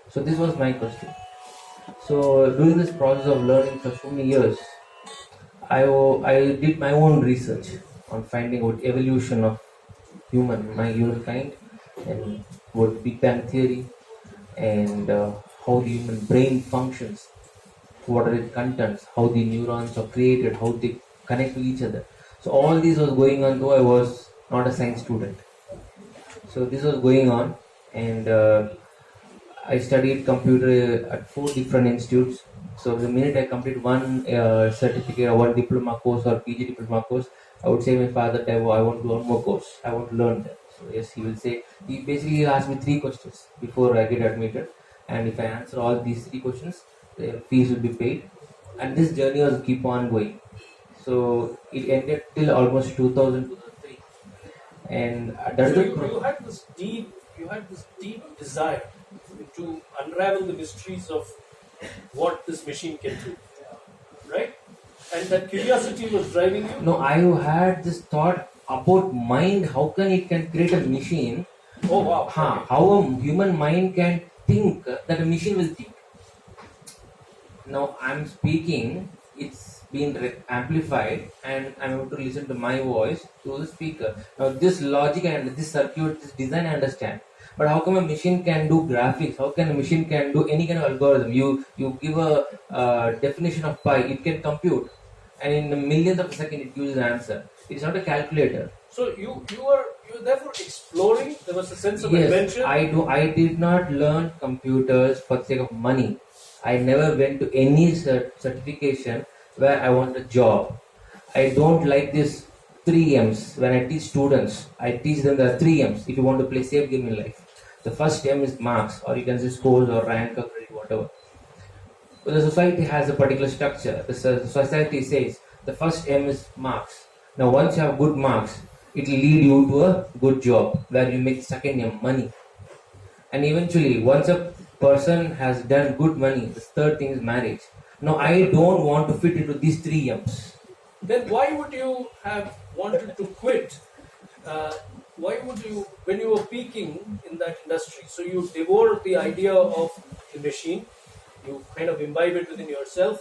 So this was my question. So during this process of learning for so many years, I did my own research on finding out evolution of humankind, and what Big Bang theory, and how the human brain functions, what are its contents, how the neurons are created, how they connect to each other. So all this was going on, though I was not a science student. So this was going on, and I studied computer at 4 different institutes. So the minute I complete one certificate or one diploma course or PG diploma course, I would say my father, I want to do one more course. I want to learn that. So yes, he will say, he basically asked me 3 questions before I get admitted. And if I answer all these 3 questions, the fees will be paid. And this journey was keep on going. So it ended till almost 2003. And that's so you had this deep desire to unravel the mysteries of what this machine can do, right? And that curiosity was driving you? No, I had this thought about mind. How can it can create a machine? Oh wow. How a human mind can think that a machine will think. Now I'm speaking, it's been amplified, and I'm able to listen to my voice through the speaker. Now this logic and this circuit, this design I understand. But how come a machine can do graphics? How can a machine can do any kind of algorithm? You give a definition of pi, it can compute, and in a millionth of a second it gives an answer. It's not a calculator. So you were therefore exploring. There was a sense of Yes, adventure. I did not learn computers for the sake of money. I never went to any certification where I want a job. I don't like this 3 M's. When I teach students, I teach them there are 3 M's if you want to play safe game in life. The first M is marks, or you can say scores or rank or grade, whatever. But the society has a particular structure. The society says the first M is marks. Now once you have good marks, it will lead you to a good job where you make second M, money. And eventually, once a person has done good money, the third thing is marriage. Now I don't want to fit into these 3 M's. Then why would you have wanted to quit? Why would you, when you were peaking in that industry, so you devoured the idea of the machine, you kind of imbibe it within yourself,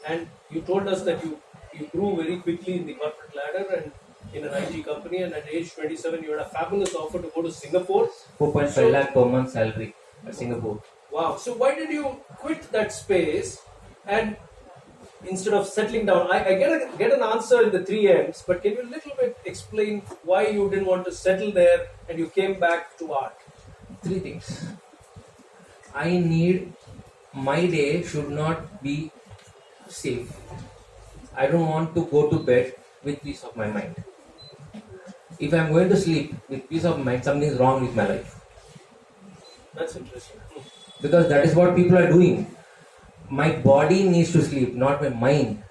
and you told us that you grew very quickly in the corporate ladder and in an IT company, and at age 27 you had a fabulous offer to go to Singapore. 4.5 lakh per month salary at Singapore. Wow. So why did you quit that space and instead of settling down? I get an answer in the 3 M's, but can you a little bit explain why you didn't want to settle there and you came back to art? 3 things. My day should not be safe. I don't want to go to bed with peace of my mind. If I'm going to sleep with peace of mind, something is wrong with my life. That's interesting. Because that is what people are doing. My body needs to sleep, not my mind.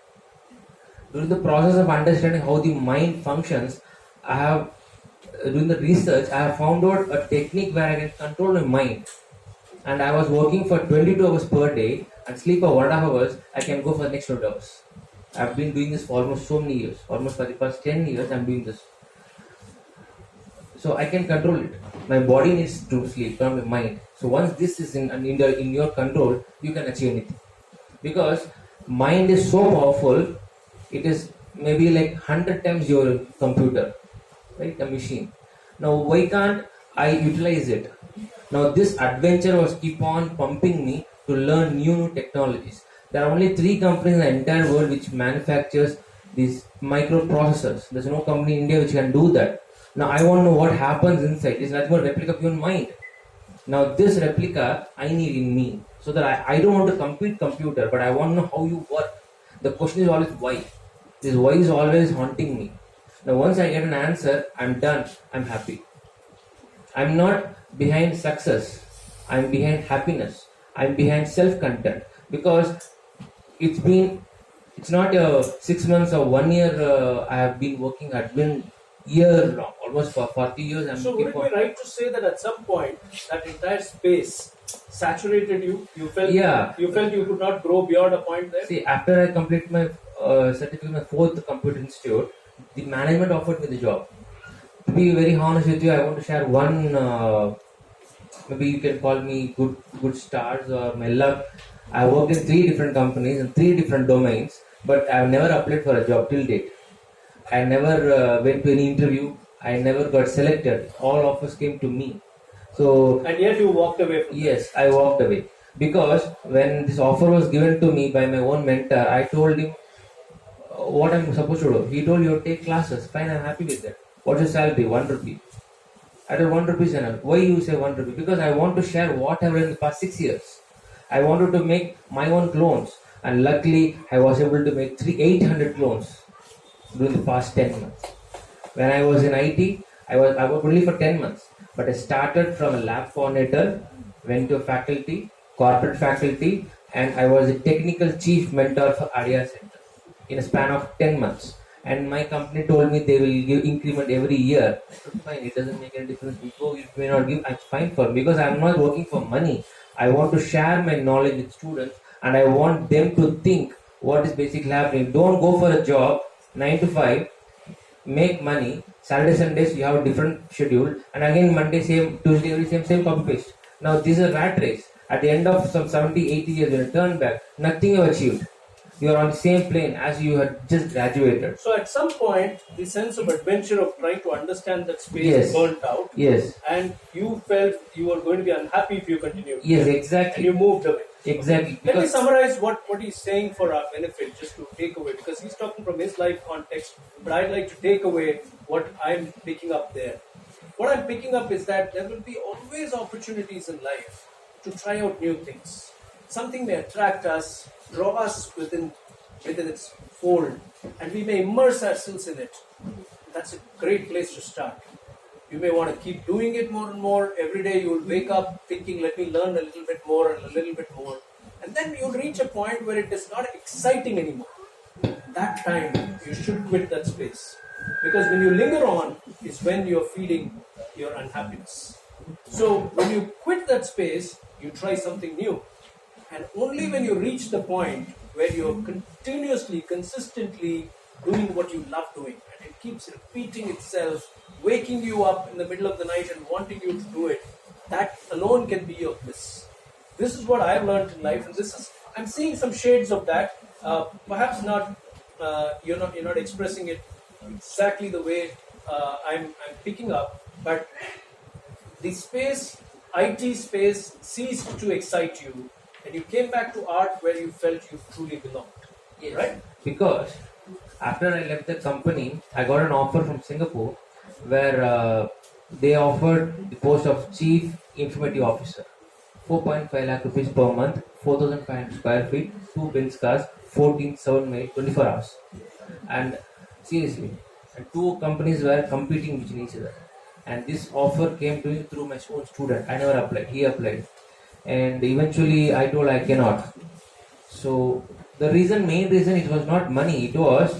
During the process of understanding how the mind functions, during the research, I have found out a technique where I can control my mind. And I was working for 22 hours per day and sleep for 1.5 hours, I can go for the next 20 hours. I've been doing this for almost so many years. Almost for the past 10 years, I'm doing this. So I can control it. My body needs to sleep, not my mind. So once this is in your control, you can achieve anything. Because mind is so powerful, it is maybe like 100 times your computer, right? A machine. Now why can't I utilize it? Now this adventure was keep on pumping me to learn new technologies. There are only 3 companies in the entire world which manufactures these microprocessors. There's no company in India which can do that. Now I want to know what happens inside. It's nothing but a replica of your mind. Now this replica I need in me, so that I don't want to compete computer, but I want to know how you work. The question is always why. This why is always haunting me. Now once I get an answer, I'm done. I'm happy. I'm not behind success. I'm behind happiness. I'm behind self-content, because it's not 6 months or 1 year I have been working. I've been year long, almost for 40 years. So would it be right to say that at some point that entire space saturated you? You felt you could not grow beyond a point there? See, after I complete my certificate, my 4th computer institute, the management offered me the job. To be very honest with you, I want to share one, maybe you can call me good stars or my luck. I worked in 3 different companies in 3 different domains, but I have never applied for a job till date. I never went to any interview. I never got selected. All offers came to me. So and yet you walked away from yes, I walked away, because when this offer was given to me by my own mentor, I told him what I'm supposed to do. He told you take classes. Fine, I'm happy with that. What's your salary? 1 rupee. I told 1 rupee is enough. Why you say 1 rupee? Because I want to share what I've done in the past 6 years. I wanted to make my own clones, and luckily I was able to make 800 clones during the past 10 months. When I was in IT, I worked only for 10 months, but I started from a lab coordinator, went to faculty, corporate faculty, and I was a technical chief mentor for AVIS Center in a span of 10 months. And my company told me they will give increment every year. I said, fine, it doesn't make any difference. You may not give, it's fine for me, because I'm not working for money. I want to share my knowledge with students, and I want them to think what is basically happening. Don't go for a job 9 to 5, make money. Saturday, Sundays you have a different schedule, and again Monday same, Tuesday every same copy paste. Now this is a rat race. At the end of some 70, 80 years, when you turn back, nothing you have achieved. You are on the same plane as you had just graduated. So at some point, the sense of adventure of trying to understand that space burnt out. Yes. And you felt you were going to be unhappy if you continued. Yes, exactly. And you moved away. Exactly. Let me summarize what he's saying for our benefit, just to take away, because he's talking from his life context, but I'd like to take away what I'm picking up there. What I'm picking up is that there will be always opportunities in life to try out new things. Something may attract us, draw us within its fold, and we may immerse ourselves in it. That's a great place to start. You may want to keep doing it more and more. Every day you will wake up thinking, let me learn a little bit more and a little bit more. And then you'll reach a point where it is not exciting anymore. That time you should quit that space. Because when you linger on is when you're feeding your unhappiness. So when you quit that space, you try something new. And only when you reach the point where you're continuously, consistently doing what you love doing, and it keeps repeating itself, waking you up in the middle of the night and wanting you to do it, that alone can be your bliss. This is what I've learned in life, and I'm seeing some shades of that. Perhaps not. You're not expressing it exactly the way I'm picking up, but the space, IT space, ceased to excite you, and you came back to art where you felt you truly belonged. Yes. Right? Because after I left the company, I got an offer from Singapore where they offered the post of Chief Informative Officer. 4.5 lakh rupees per month, 4,500 square feet, 2 Benz cars, 14/7 made, 24 hours. And seriously, and 2 companies were competing with each other. And this offer came to me through my own student. I never applied, he applied. And eventually I told I cannot. So the main reason it was not money, it was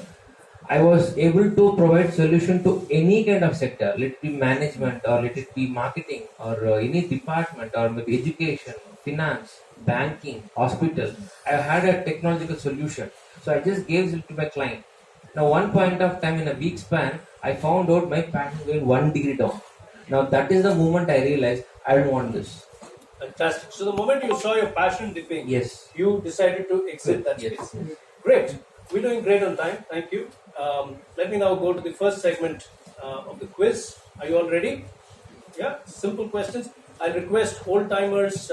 I was able to provide solution to any kind of sector, let it be management or let it be marketing or any department or maybe education, finance, banking, hospital. I had a technological solution. So I just gave it to my client. Now one point of time in a week span, I found out my passion going 1 degree down. Now that is the moment I realized I don't want this. Fantastic. So the moment you saw your passion dipping, Yes. you decided to exit that Yes. space. Great. We're doing great on time. Thank you. Let me now go to the first segment of the quiz. Are you all ready? Yeah, simple questions. I request old timers,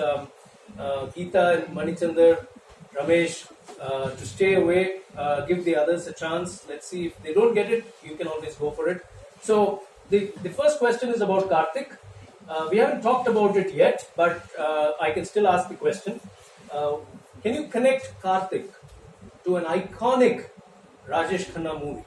Geeta and Manichander, Ramesh, to stay away, give the others a chance. Let's see if they don't get it, you can always go for it. So the first question is about Karthik. We haven't talked about it yet, but I can still ask the question. Can you connect Karthik to an iconic Rajesh Khanna movie?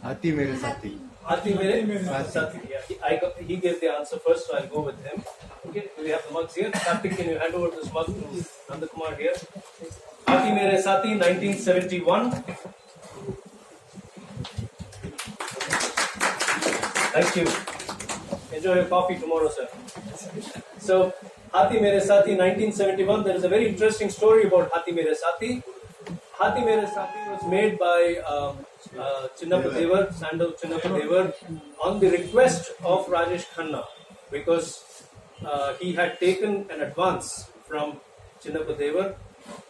Hathi Mere Sathi. Hathi Mere Sathi. Yeah, he gave the answer first, so I'll go with him. Okay, do we have the mugs here? Karthik, can you hand over this mug to Nandakumar here? Hathi Mere Sathi, 1971. Thank you. Enjoy your coffee tomorrow, sir. So, Hathi Mere Sathi, 1971. There is a very interesting story about Hathi Mere Sathi. Hathi Mere Sathi was made by Chinnappa Devar, Sandu Chinnappa Devar, on the request of Rajesh Khanna, because he had taken an advance from Chinnappa Devar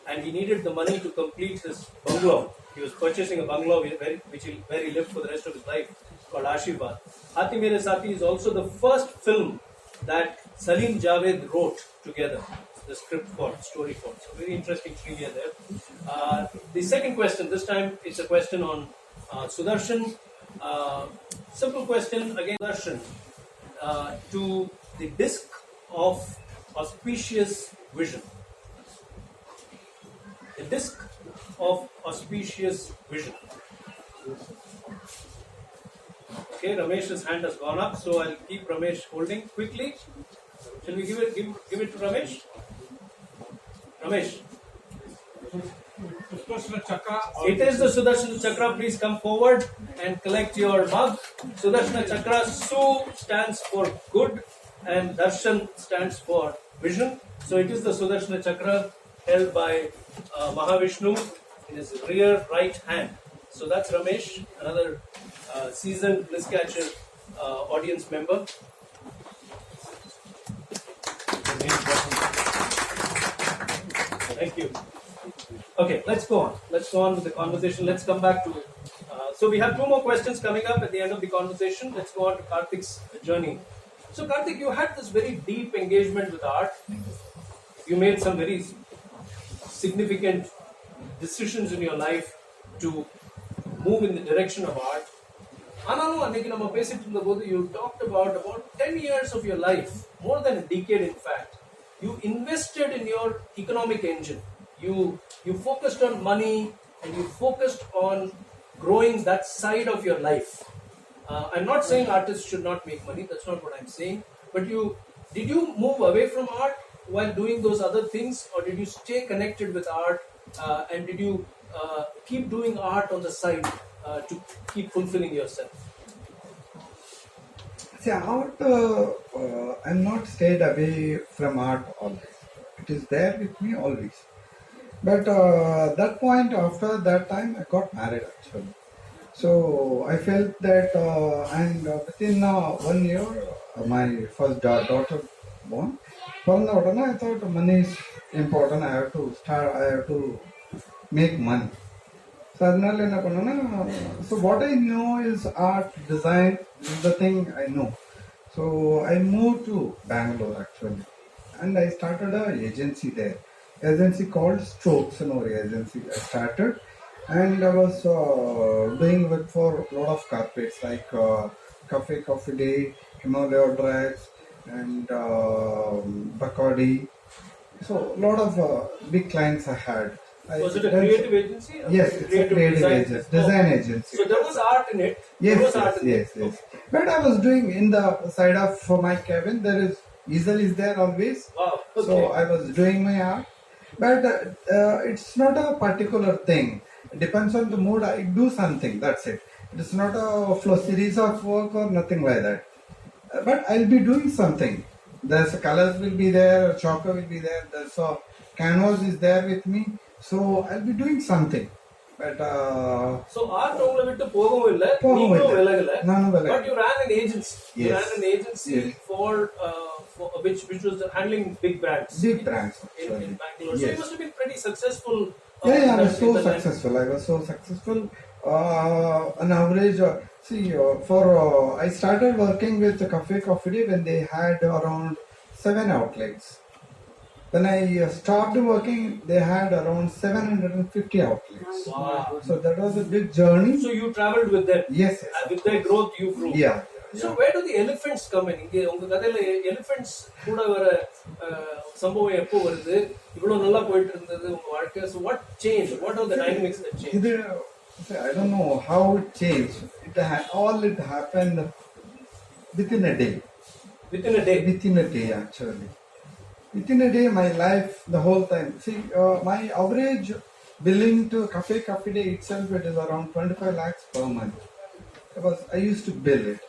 and he needed the money to complete his bungalow. He was purchasing a bungalow where he lived for the rest of his life, called Ashirwad. Hathi Mere Sathi is also the first film that Salim Javed wrote together, the script for, story for. So very interesting trivia there. The second question, this time it's a question on Sudarshan. Simple question again, Sudarshan, to the disc of auspicious vision. The disc of auspicious vision. Okay, Ramesh's hand has gone up, so I'll keep Ramesh holding quickly. Shall we give it to Ramesh? Ramesh. It is the Sudarshana Chakra. Please come forward and collect your mug. Sudarshana Chakra, Su stands for good and Darshan stands for vision. So it is the Sudarshana Chakra held by Mahavishnu in his rear right hand. So that's Ramesh, another seasoned Bliss Catcher audience member. Thank you. Okay, let's go on. Let's go on with the conversation. Let's come back to it. So we have two more questions coming up at the end of the conversation. Let's go on to Karthik's journey. So Karthik, you had this very deep engagement with art. You made some very significant decisions in your life to move in the direction of art. You talked about 10 years of your life, more than a decade in fact. You invested in your economic engine. You focused on money and you focused on growing that side of your life. I'm not saying artists should not make money, that's not what I'm saying. But did you move away from art while doing those other things, or did you stay connected with art and did you keep doing art on the side to keep fulfilling yourself? See, art, I'm not stayed away from art always. It is there with me always. But that point, after that time, I got married actually. So I felt that, and within 1 year, my first daughter born. From the order, I thought money is important. I have to make money. So what I know is art, design, is the thing I know. So I moved to Bangalore actually, and I started an agency there. Agency called Strokes Agency. I started, and I was doing work for a lot of corporates like Coffee Day, Himalaya Drugs, and Bacardi. So a lot of big clients I had. Was it a creative agency? Yes, it's a creative agency, design agency. So there was art in it. Yes. But I was doing in the side of my cabin, there is easel is there always. Wow. Okay. So I was doing my art. But it's not a particular thing. It depends on the mood. I do something. That's it. It's not a flow series of work or nothing like that. But I'll be doing something. There's colors will be there, chalk will be there. There's a canvas is there with me. So I'll be doing something. But so art only but you ran an agency. Yes. You ran an agency for which was handling big brands. Big brands in Bangalore. Yes. So you must have been pretty successful. I was so successful. I was so successful. On average, I started working with Coffee Day when they had around 7 outlets. when I started working, they had around 750 outlets. Wow. So that was a big journey. So you traveled with them. Yes, yes. With their growth, you grew. Yeah. So where do the elephants come in? இங்க உங்க கதையில elephants கூட வர சம்பவம் எப்போ வருது? இவ்வளவு நல்லா போயிட்டு இருந்தது உங்க வாழ்க்கை. So what changed? What are the dynamics that changed? I don't know how it changed. It happened within a day. Within a day? Within a day, actually. Within a day, my life, the whole time. See, my average billing to Cafe Day itself, it is around 25 lakhs per month. Because I used to bill it.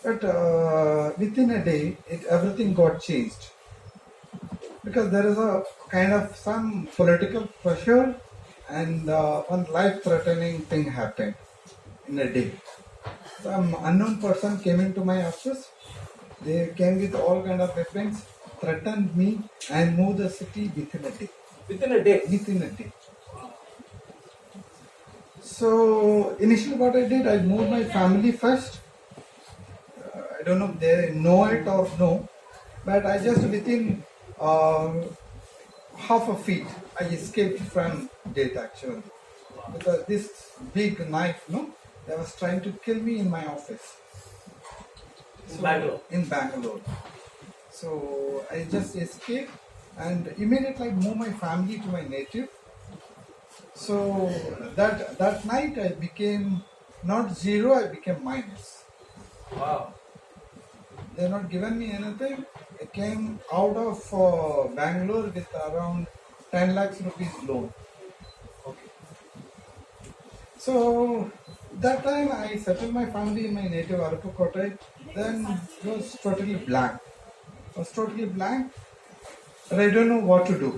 But within a day, everything got changed. Because there is a kind of some political pressure and one life-threatening thing happened in a day. Some unknown person came into my office. They came with all kind of weapons, threatened me and moved the city within a day. Within a day? Within a day. So initially what I did, I moved my family first. I don't know if they know it or no, but I just within half a feet, I escaped from death actually. Because this big knife, they was trying to kill me in my office. In Bangalore. So I just escaped and immediately I moved my family to my native. So that night I became not zero, I became minus. Wow. They have not given me anything. I came out of Bangalore with around 10 lakhs rupees loan. Okay. So that time I settled my family in my native Arupakottai. Then it was totally blank. But I don't know what to do.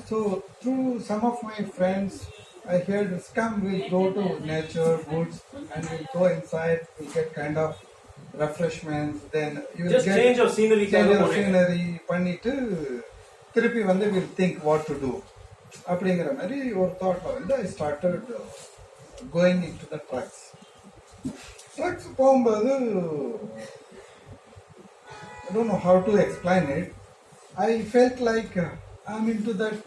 So through some of my friends, I heard, come, we'll go to nature, woods, and we'll go inside, we'll get kind of refreshments, then you will just get change of scenery. பண்ணிட்டு திருப்பி வந்து we'll think what to do. அப்படிங்கிற மாதிரி ஒரு thought வந்து I started going into the trucks. Trucks போகும்போது I don't know how to explain it. I felt like I'm into that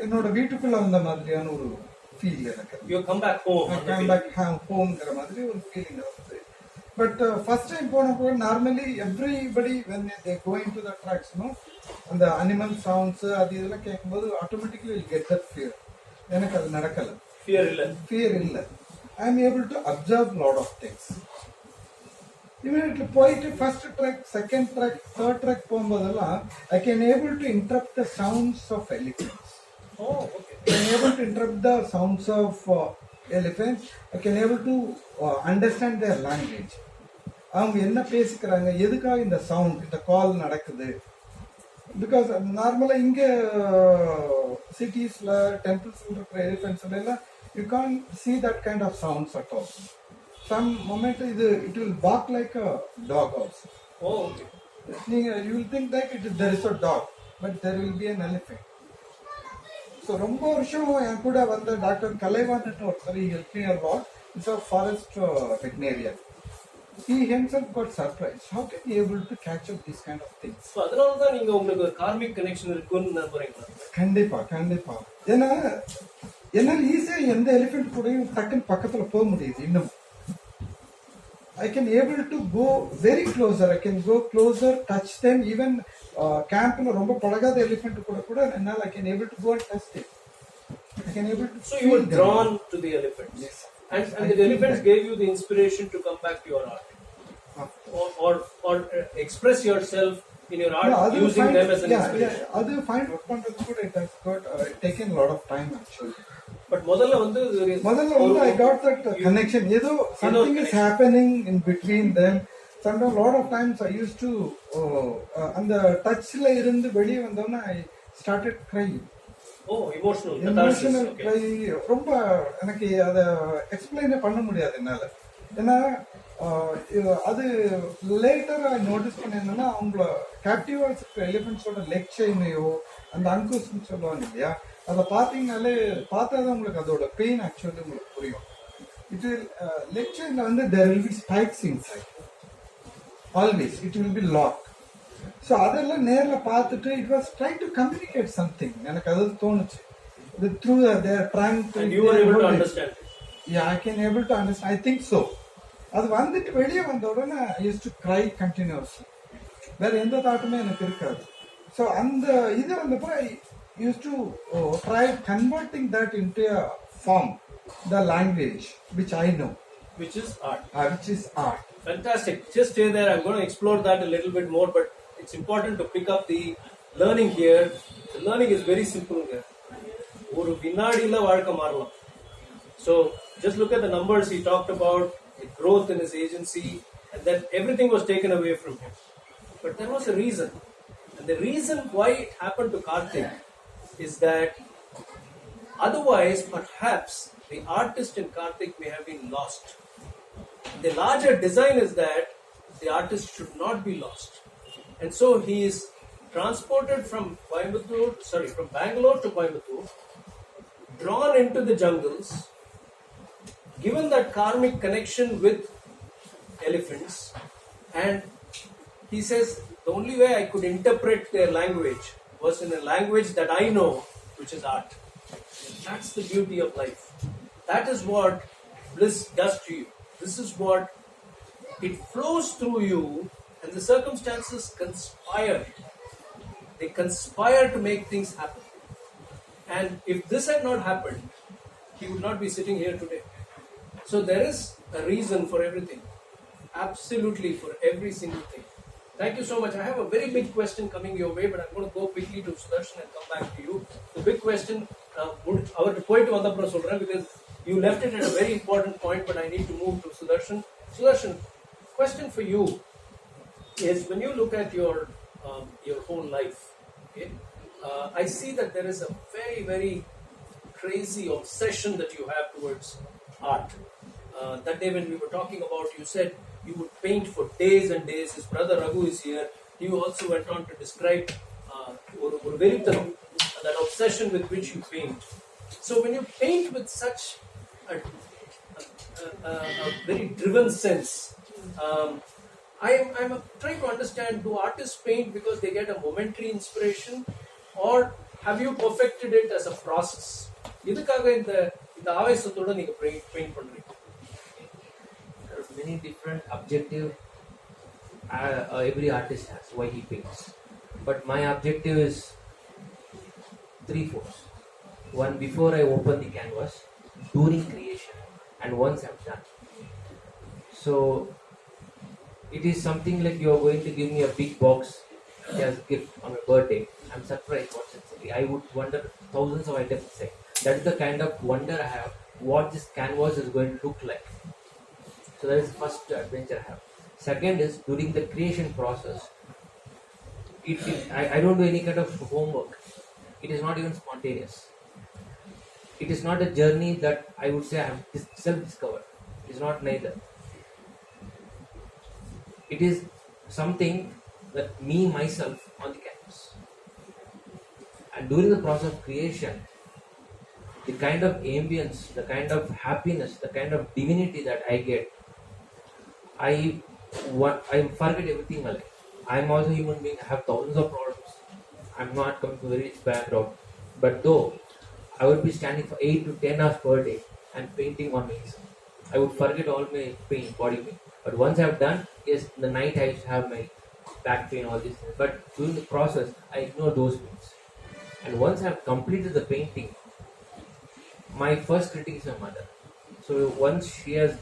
என்னோட வீட்டுக்குள்ள வந்த மாதிரியான ஒரு ஃபீல் எனக்கு. You come back home. Come back homeங்கிற மாதிரி ஒரு ஃபீலிங் வருது. But first time போனப்போ normally everybody when they go into the trucks, அந்த animal sounds அது இதெல்லாம் கேட்கும்போது automatically will get that fear. எனக்கு அது நடக்கல. Fear இல்ல. I am able to observe lot of things. Immediately போயிட்டு first truck, second truck, third truck போகும்போதெல்லாம் I can able to interrupt the sounds of elephants. Oh, okay. I can able to interrupt the sounds of elephants. I can able to understand their language. அவங்க என்ன பேசிக்கிறாங்க, எதுக்காக இந்த sound, இந்த கால் நடக்குது. Because நார்மலா இங்க சிட்டிஸ்ல டெம்பிள்ஸ் இருக்கிற எலிஃபென்ட்ஸ் எல்லாம் you can't see that kind of sounds at all. Some moment it will bark like a dog also. Oh, okay. You will think that there is a dog, but there will be an elephant. So ரொம்ப வருஷம் என் கூட வந்த doctor Kalaivanan ஒருத்தர் helped me a lot. He's a forest veterinarian. He himself got surprised. How can he able to catch up these kind of things? So அதனால தான் நீங்க உங்களுக்கு ஒரு கார்மிக் கனெக்ஷன் இருக்குன்னு நம்புறீங்களா? கண்டிப்பா. ஏன்னா என்னால ஈஸியா எந்த எலிஃபென்ட் கூடயும் டக்குன்னு பக்கத்துல போக முடியுது. இன்னும் I can able to go very closer. I can go closer, touch them. Even campல ரொம்ப பழகாத எலிஃபென்ட் கூட என்னால I can able to go and touch them. I can able to. So you were drawn to the elephants. Yes. And the elephants gave you the inspiration to come back to your art, or express yourself in your art using them as an inspiration. Yeah. Other find out பண்றது கூட it has got taken a lot of time actually. But முதல்ல வந்து I got that connection. ஏதோ something is happening in between them. Sometimes a lot of times I used to அந்த டச்ல இருந்து வெளியே வந்தோம்னா I started crying. Emotional cry. ரொம்ப எனக்கு அதை எக்ஸ்பிளைனே பண்ண முடியாது என்னால. ஏன்னா அது லேட்டர் நோட்டீஸ் பண்ணேன்னா அவங்கள கேப்டிவா எலிஃபென்ட்ஸோட லெக் செயினையோ அந்த அங்குஸ்ன்னு சொல்லுவாங்க இல்லையா, அதை பார்த்தீங்கன்னாலே பார்த்தாதான் உங்களுக்கு அதோட பெயின் ஆக்சுவலி உங்களுக்கு புரியும். இது லெக் செயின்ல வந்து there will be spikes inside. always it will be locked. So அதெல்லாம் நேர்ல பார்த்துட்டு it was trying to communicate something. எனக்கு அது தோணுச்சு. Through they are trying to. And you were able to understand it. Yeah, I can able to understand. I think so. அது வந்துட்டு வெளியே வந்த உடனே I used to cry continuously. வேற எந்த தாட்டுமே எனக்கு இருக்காது. So அந்த இது வந்தப்போ I used to try converting that into a form, the language which I know. Which is art. Which is art. Fantastic. Just stay there. I'm going to explore that a little bit more, but it's important to pick up the learning here. The learning is very simple here. ஒரு வினாடியில வாழ்க்கை மாறலாம். So just look at the numbers he talked about, the growth in his agency, and then everything was taken away from him. But there was a reason. And the reason why it happened to Karthik is that otherwise perhaps the artist in Karthik may have been lost. The larger design is that the artist should not be lost. And so he is transported from Bangalore to Coimbatore, drawn into the jungles, given that karmic connection with elephants, and he says the only way I could interpret their language was in a language that I know, which is art. That's the beauty of life. That is what bliss does to you. This is what it flows through you, and the circumstances conspire. They conspire to make things happen. And if this had not happened, he would not be sitting here today. So there is a reason for everything. Absolutely, for every single thing. Thank you so much. I have a very big question coming your way, but I'm going to go quickly to Sudarshan and come back to you. The big question, because you left it at a very important point, but I need to move to Sudarshan. Sudarshan, question for you is, when you look at your whole life, okay, I see that there is a very, very crazy obsession that you have towards art. That day when we were talking about, you said you would paint for days and days. His brother Raghu is here. He also went on to describe that obsession with which you paint. So when you paint with such a very driven sense, I'm trying to understand, do artists paint because they get a momentary inspiration, or have you perfected it as a process? இதுக்காக இந்த ஆவேசத்தோட நீங்க paint பண்றீங்க? There are many different objectives every artist has why he paints, but my objective is threefold. One, before I open the canvas, during creation, and once I'm done. So it is something like you are going to give me a big box as a gift on my birthday. I'm surprised what's inside. I would wonder thousands of items inside. That is the kind of wonder I have, what this canvas is going to look like. So that is the first adventure I have. Second is, during the creation process, I don't do any kind of homework. It is not even spontaneous. It is not a journey that I would say I have self-discovered. It is not neither. It is something that me, myself, on the canvas. And during the process of creation, the kind of ambience, the kind of happiness, the kind of divinity that I get, I forget everything in my life. I am also a human being. I have thousands of problems. I am not coming from a very rich background. But though, I would be standing for 8 to 10 hours per day and painting on my easel. I would forget all my pain, body pain. But once I have done, yes, in the night I used to have my back pain, all these things. But during the process, I ignore those pains. And once I have completed the painting, my first critic is my mother. So once she has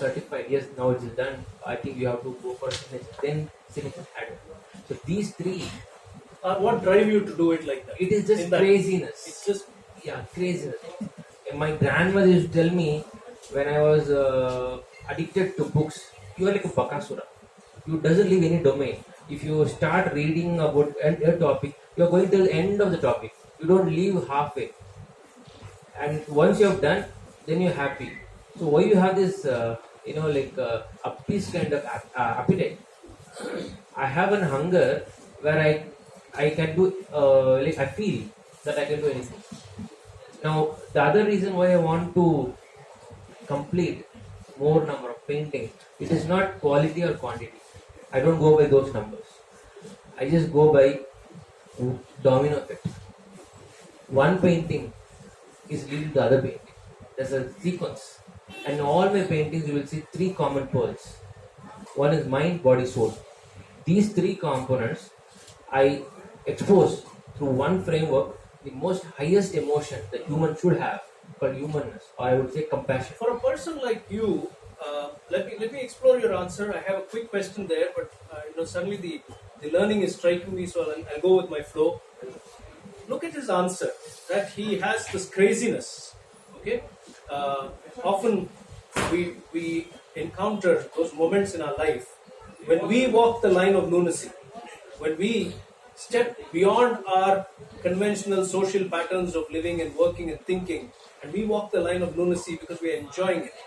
certified, yes, now it is done, I think you have to go for signature. Then signature added. So these three what drive you to do it like that? It is just craziness. It's just craziness. My grandmother used to tell me when I was addicted to books, you are like a bakasura. You doesn't leave any domain. If you start reading about a topic, you are going till the end of the topic. You don't leave halfway. And once you have done, then you're happy. So why you have this, a peace kind of appetite? I have a hunger where I can do, I feel that I can do anything. Now, the other reason why I want to complete more number of paintings, it is not quality or quantity. I don't go by those numbers. I just go by domino effect. One painting is leading to the other painting. There's a sequence. And in all my paintings, you will see three common pearls. One is mind, body, soul. These three components I expose through one framework, the most highest emotion that human should have, called humanness, or I would say compassion. For a person like you, let me explore your answer. I have a quick question there, but suddenly the learning is striking me, so I'll go with my flow. Look at his answer, that he has this craziness. Okay, often we encounter those moments in our life when we walk the line of lunacy, when we step beyond our conventional social patterns of living and working and thinking, and we walk the line of lunacy because we are enjoying it.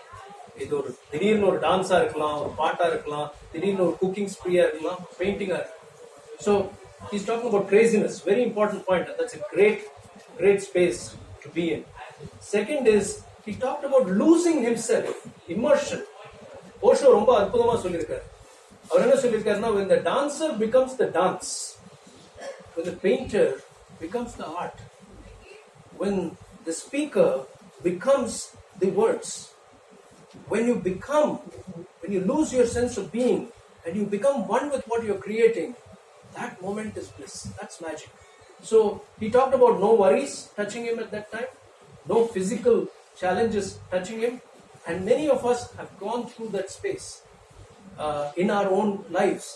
இது ஒரு திடீர்னு ஒரு டான்ஸாக இருக்கலாம், ஒரு பாட்டாக இருக்கலாம், திடீர்னு ஒரு குக்கிங் ஸ்ப்ரீயாக இருக்கலாம், பெயிண்டிங்காக இருக்கலாம். So he's talking about craziness, very important point, and that's a great space to be in. Second is, he talked about losing himself, immersion. Osho ரொம்ப அற்புதமாக சொல்லியிருக்காரு. அவர் என்ன சொல்லியிருக்காருன்னா, when the dancer becomes the dance, when the painter becomes the art, when the speaker becomes the words, when you lose your sense of being and you become one with what you're creating, that moment is bliss. That's magic. So he talked about no worries touching him at that time, no physical challenges touching him, and many of us have gone through that space in our own lives.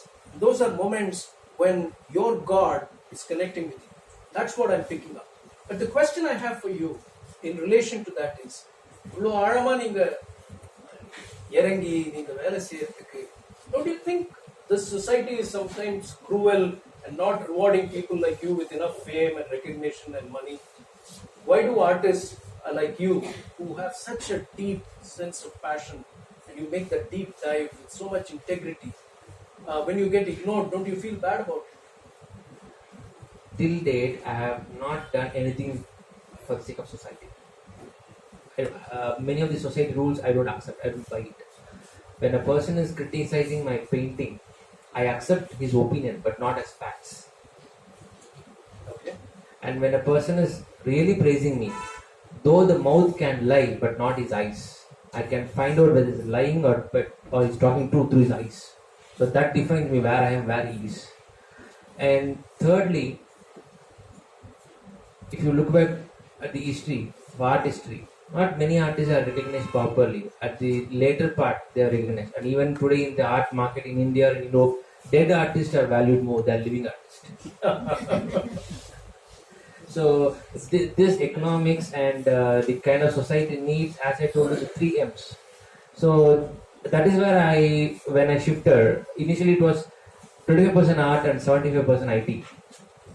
Those are moments when your God is connecting with you. That's what I'm picking up. But the question I have for you in relation to that is, இவ்வளோ ஆழமாக நீங்கள் இறங்கி நீங்கள் வேலை செய்யறதுக்கு, don't you think this society is sometimes cruel and not rewarding people like you with enough fame and recognition and money? Why do artists like you, who have such a deep sense of passion, and you make that deep dive with so much integrity, when you get ignored, don't you feel bad about it? Till date, I have not done anything for the sake of society. Many of the society rules I don't accept, I don't buy it. When a person is criticizing my painting, I accept his opinion, but not as facts. Okay. And when a person is really praising me, though the mouth can lie, but not his eyes, I can find out whether he's lying or he's talking truth through his eyes. So that defines me where I am, where he is. And thirdly, if you look back at the history, art history, not many artists are recognized properly. At the later part, they are recognized. And even today in the art market in India and Europe, dead artists are valued more than living artists. So this economics and the kind of society needs, as I told you, the 3 M's. So that is where when I shifted, initially it was 25% art and 75% IT.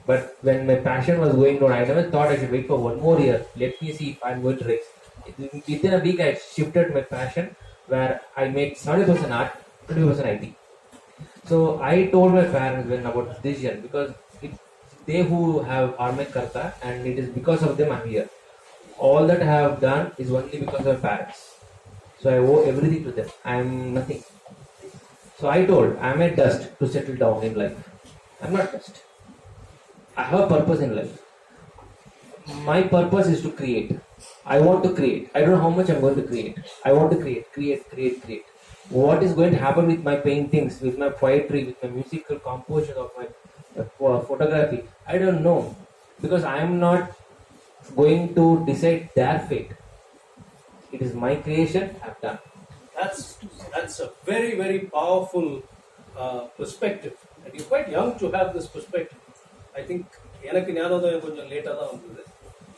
But when my passion was going down, I never thought I should wait for 1 more year. Let me see if I'm going to raise. Within a week, I shifted my passion where I made 70% art, 20% IT. So I told my parents when about this year, because they who have Armed Karta, and it is because of them I'm here. All that I have done is only because of my parents. So I owe everything to them. I am nothing. So I told, I am a dust to settle down in life. I am not dust. I have a purpose in life. My purpose is to create. I want to create. I don't know how much I'm going to create. I want to create. What is going to happen with my paintings, with my poetry, with my musical composition of my photography? I don't know. Because I am not going to decide their fate. It is my creation, I've done. That's a very, very powerful perspective. And you're quite young to have this perspective. I think எனக்கு ஞானோதயம் கொஞ்சம் லேட்டாக தான் வந்தது.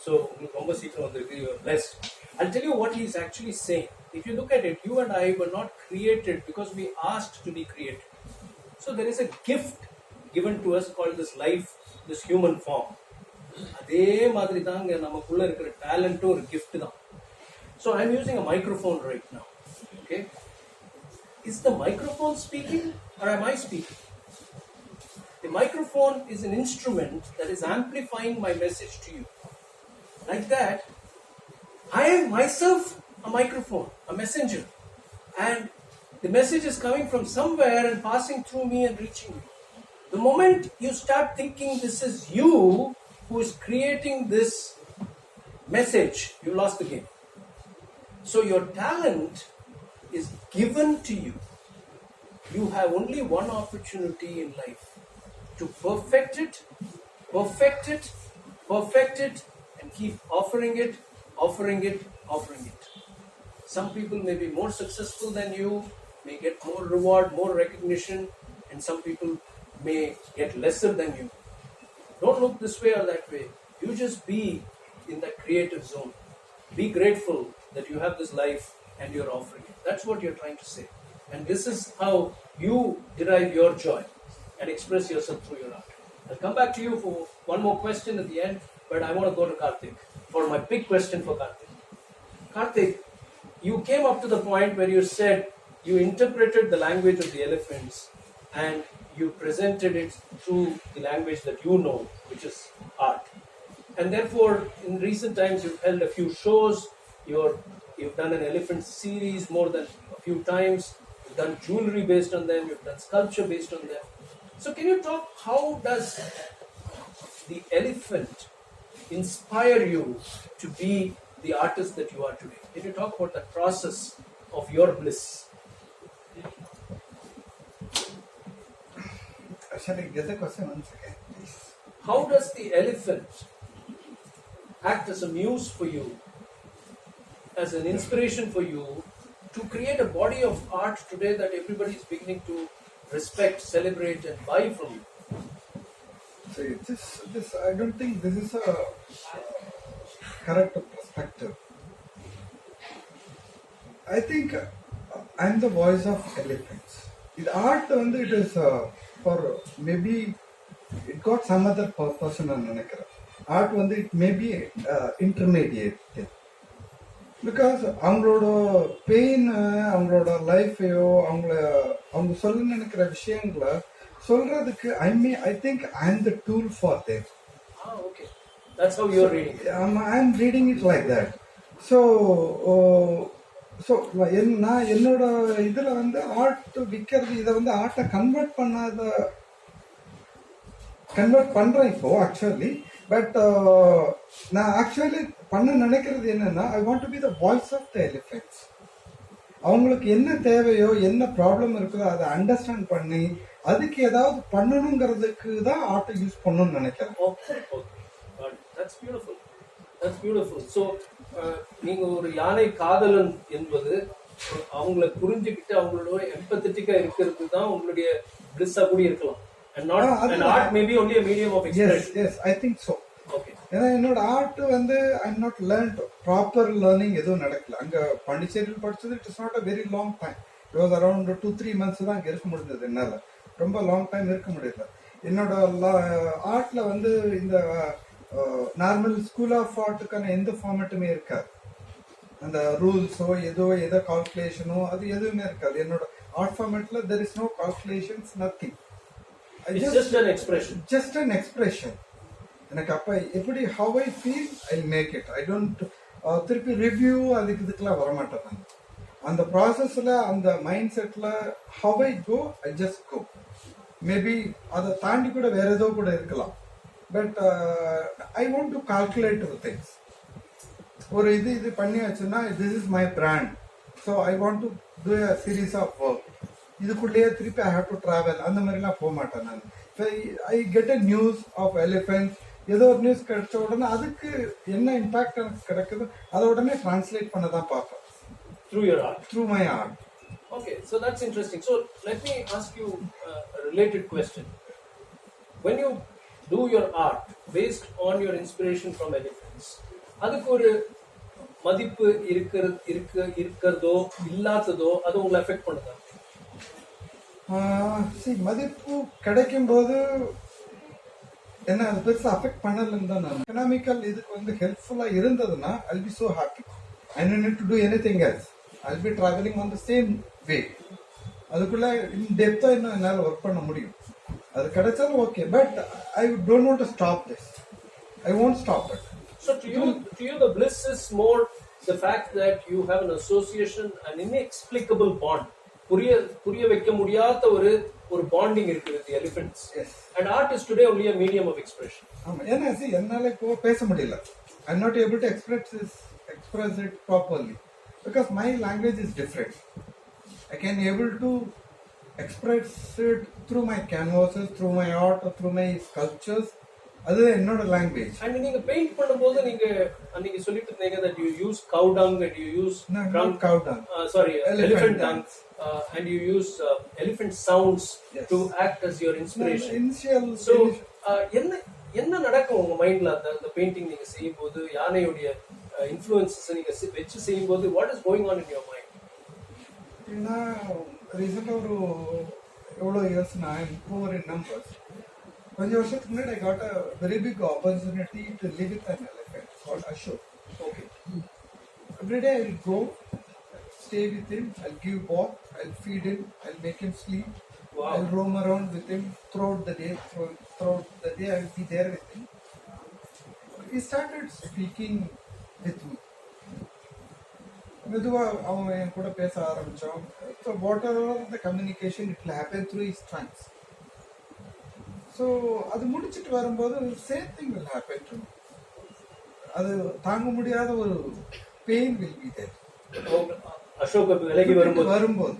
So உங்களுக்கு ரொம்ப சீக்கிரம் வந்திருக்கு. You are blessed. I'll tell you what he's actually saying. If you look at it, you and I were not created because we asked to be created. So there is a gift given to us called this life, this human form. அதே மாதிரி தாங்க நமக்குள்ள இருக்கிற டேலண்ட்டும் ஒரு gift தான். So I'm using a microphone right now. Okay? Is the microphone speaking or am I speaking? The microphone is an instrument that is amplifying my message to you. Like that, I am myself a microphone, a messenger. And The message is coming from somewhere and passing through me and reaching you. The moment you start thinking this is you who is creating this message, you lost the game. So your talent is given to you. You have only one opportunity in life to perfect it, perfect it, perfect it, and keep offering it, offering it, offering it. Some people may be more successful than you, may get more reward, more recognition, and some people may get lesser than you. Don't look this way or that way. You just be in that creative zone. Be grateful that you have this life and you're offering it. That's what you're trying to say. And this is how you derive your joy and express yourself through your art. I'll come back to you for one more question at the end, but I want to go to Karthik for my big question for Karthik. Karthik, you came up to the point where you said you interpreted the language of the elephants and you presented it through the language that you know, which is art. And therefore, in recent times, you've held a few shows, you've done an elephant series more than a few times, you've done jewelry based on them, you've done sculpture based on them. So can you talk, how does the elephant inspire you to be the artist that you are today? Can you talk about the process of your bliss? Shall I get the question once again, please? How does the elephant act as a muse for you, as an inspiration for you to create a body of art today that everybody is beginning to respect, celebrate, and buy from you? See, this I don't think this is a correct perspective. I think I'm the voice of elephants. The art and it is for maybe it got some other purpose in art and it may be intermediate thing. Because அவங்களோட pain அவங்களோட லைஃபையோ அவங்க சொல்ல நினைக்கிற விஷயங்களை சொல்றதுக்கு I think I'm the tool for them. Okay. That's how you're reading it. I'm reading it like that. So நான் என்னோட இதுல வந்து ஆர்ட் விற்கிறது இதை வந்து ஆர்ட்டை கன்வெர்ட் பண்றேன் இப்போ ஆக்சுவலி. பட் நான் ஆக்சுவலி பண்ண நினைக்கிறது என்னன்னா, I want to be the voice of the elephants. அவங்களுக்கு என்ன தேவையோ என்ன ப்ராப்ளம் இருக்குதோ அதை அண்டர்ஸ்டாண்ட் பண்ணி அதுக்கு ஏதாவது பண்ணணுங்கிறதுக்கு தான் ஆர்ட்டை யூஸ் பண்ணணும்னு நினைக்கிறேன். That's beautiful. That's beautiful. So நீங்க ஒரு யானை காதலன் என்பது அவங்கள புரிஞ்சுக்கிட்டு அவங்களோட எம்பத்தட்டிக்கா இருக்கிறது தான் உங்களுடைய பிளிஸ்ஸா கூட இருக்கலாம். And not an art may be only a medium of expression. Yes, I think so. Okay. ஏன்னா என்னோட ஆர்ட் வந்து I not learned proper learning எதுவும் நடக்கல. அங்க பாண்டிச்சேரியில் படிச்சது it is not a very long time. It was around 2-3 months தான் அங்கே இருக்க முடிஞ்சது. என்னால் ரொம்ப லாங் டைம் இருக்க முடியல. என்னோட ஆர்ட்ல வந்து இந்த நார்மல் ஸ்கூல் ஆஃப் ஆர்ட்டுக்கான எந்த ஃபார்மேட்டுமே இருக்காது. அந்த ரூல்ஸோ எதோ கால்குலேஷனோ அது எதுவுமே இருக்காது. என்னோட ஆர்ட் ஃபார்மேட்ல there is no calculations, nothing. Just an expression. Just an expression. எனக்கு அப்ப எப்படி how I feel I'll make it. I don't திருப்பி ரிவ்யூ அதுக்கு இதுக்கெல்லாம் வரமாட்டேன் நான். அந்த ப்ராசஸ்ல அந்த மைண்ட் செட்ல how I go I just go. Maybe அதை தாண்டி கூட வேற ஏதோ கூட இருக்கலாம். But I want to calculate things. ஒரு இது பண்ணியாச்சுன்னா this is my brand, so I want to do a series of work. இதுக்குள்ளேயே திருப்பி ஐ ஹேவ் டு டிராவல் அந்த மாதிரிலாம் போக மாட்டேன் நான். I get a news of elephants. ஏதோ ஒரு நியூஸ் கிடைச்ச உடனே அதுக்கு என்ன இம்பாக்ட் எனக்கு கிடைக்குது அதை உடனே டிரான்ஸ்லேட் பண்ண தான் பார்ப்பேன். Through your art. Through my art. Okay, so that's interesting. So let me ask you a related question. When you do your art based on your inspiration from elephants, அதுக்கு ஒரு மதிப்பு இருக்கிறதோ இல்லாததோ அது உங்களை அஃபெக்ட் பண்ணுதா? மதிப்பு கிடைக்கும் போது என்ன அது பெருசாக அஃபெக்ட் பண்ணலன்னு தான் நான். எக்கனாமிக்கல் இதுக்கு வந்து ஹெல்ப்ஃபுல்லாக இருந்ததுன்னா I'll be so happy. I don't need to do anything else. I'll be traveling on the same way. அதுக்குள்ள டெப்த்தாக இன்னும் என்னால் ஒர்க் பண்ண முடியும். அது கிடைச்சாலும் okay. But I don't want to stop this. I won't stop it. So to you the bliss is more the fact that you have an association, an inexplicable bond புரிய புரிய வைக்க முடியாத ஒரு பாண்டிங் இருக்கு with the elephants. Yes. And art is today only a medium of expression. ஆமா, ஏன்னா என்னால இப்போ பேச முடியல. I am not able to express it properly because my language is different. I can able to express it through my canvases, through my art, or through my sculptures. அதுதான் என்னோட language. And நீங்க paint பண்ணும்போது நீங்க அன்னைக்கு சொல்லிட்டு இருந்தீங்க that you use cow dung and you use cow dung. Elephant dung. And you use elephant sounds. Yes. To act as your inspiration. So என்ன நடக்கும் உங்க மைண்ட்ல அந்த பெயிண்டிங் நீங்க செய்யும்போது யானையுடைய இன்ஃப்ளூயன்சஸ் நீங்க வெச்சு செய்யும்போது what is going on in your mind? ரீசெண்டாக ஒரு எவ்வளோ இயர்ஸ் நான் இம்ப்ரூவர் இன் நம்பர்ஸ். கொஞ்சம் வருஷத்துக்கு முன்னாடி I got a very big opportunity to live with an elephant called Ashok. Okay. Everyday I will go stay with him, I'll give bath, I'll feed him, I'll make him sleep. Wow. I'll roam around with him throughout the day. I'll be there with him. He started speaking with me. மெதுவாக அவன் என் கூட பேச ஆரம்பித்தான். So whatever the communication it will happen through his trunks. So அது முடிச்சுட்டு வரும்போது same thing will happen to me. அது தாங்க முடியாத ஒரு pain will be there. Ashok விலகி வரும்போது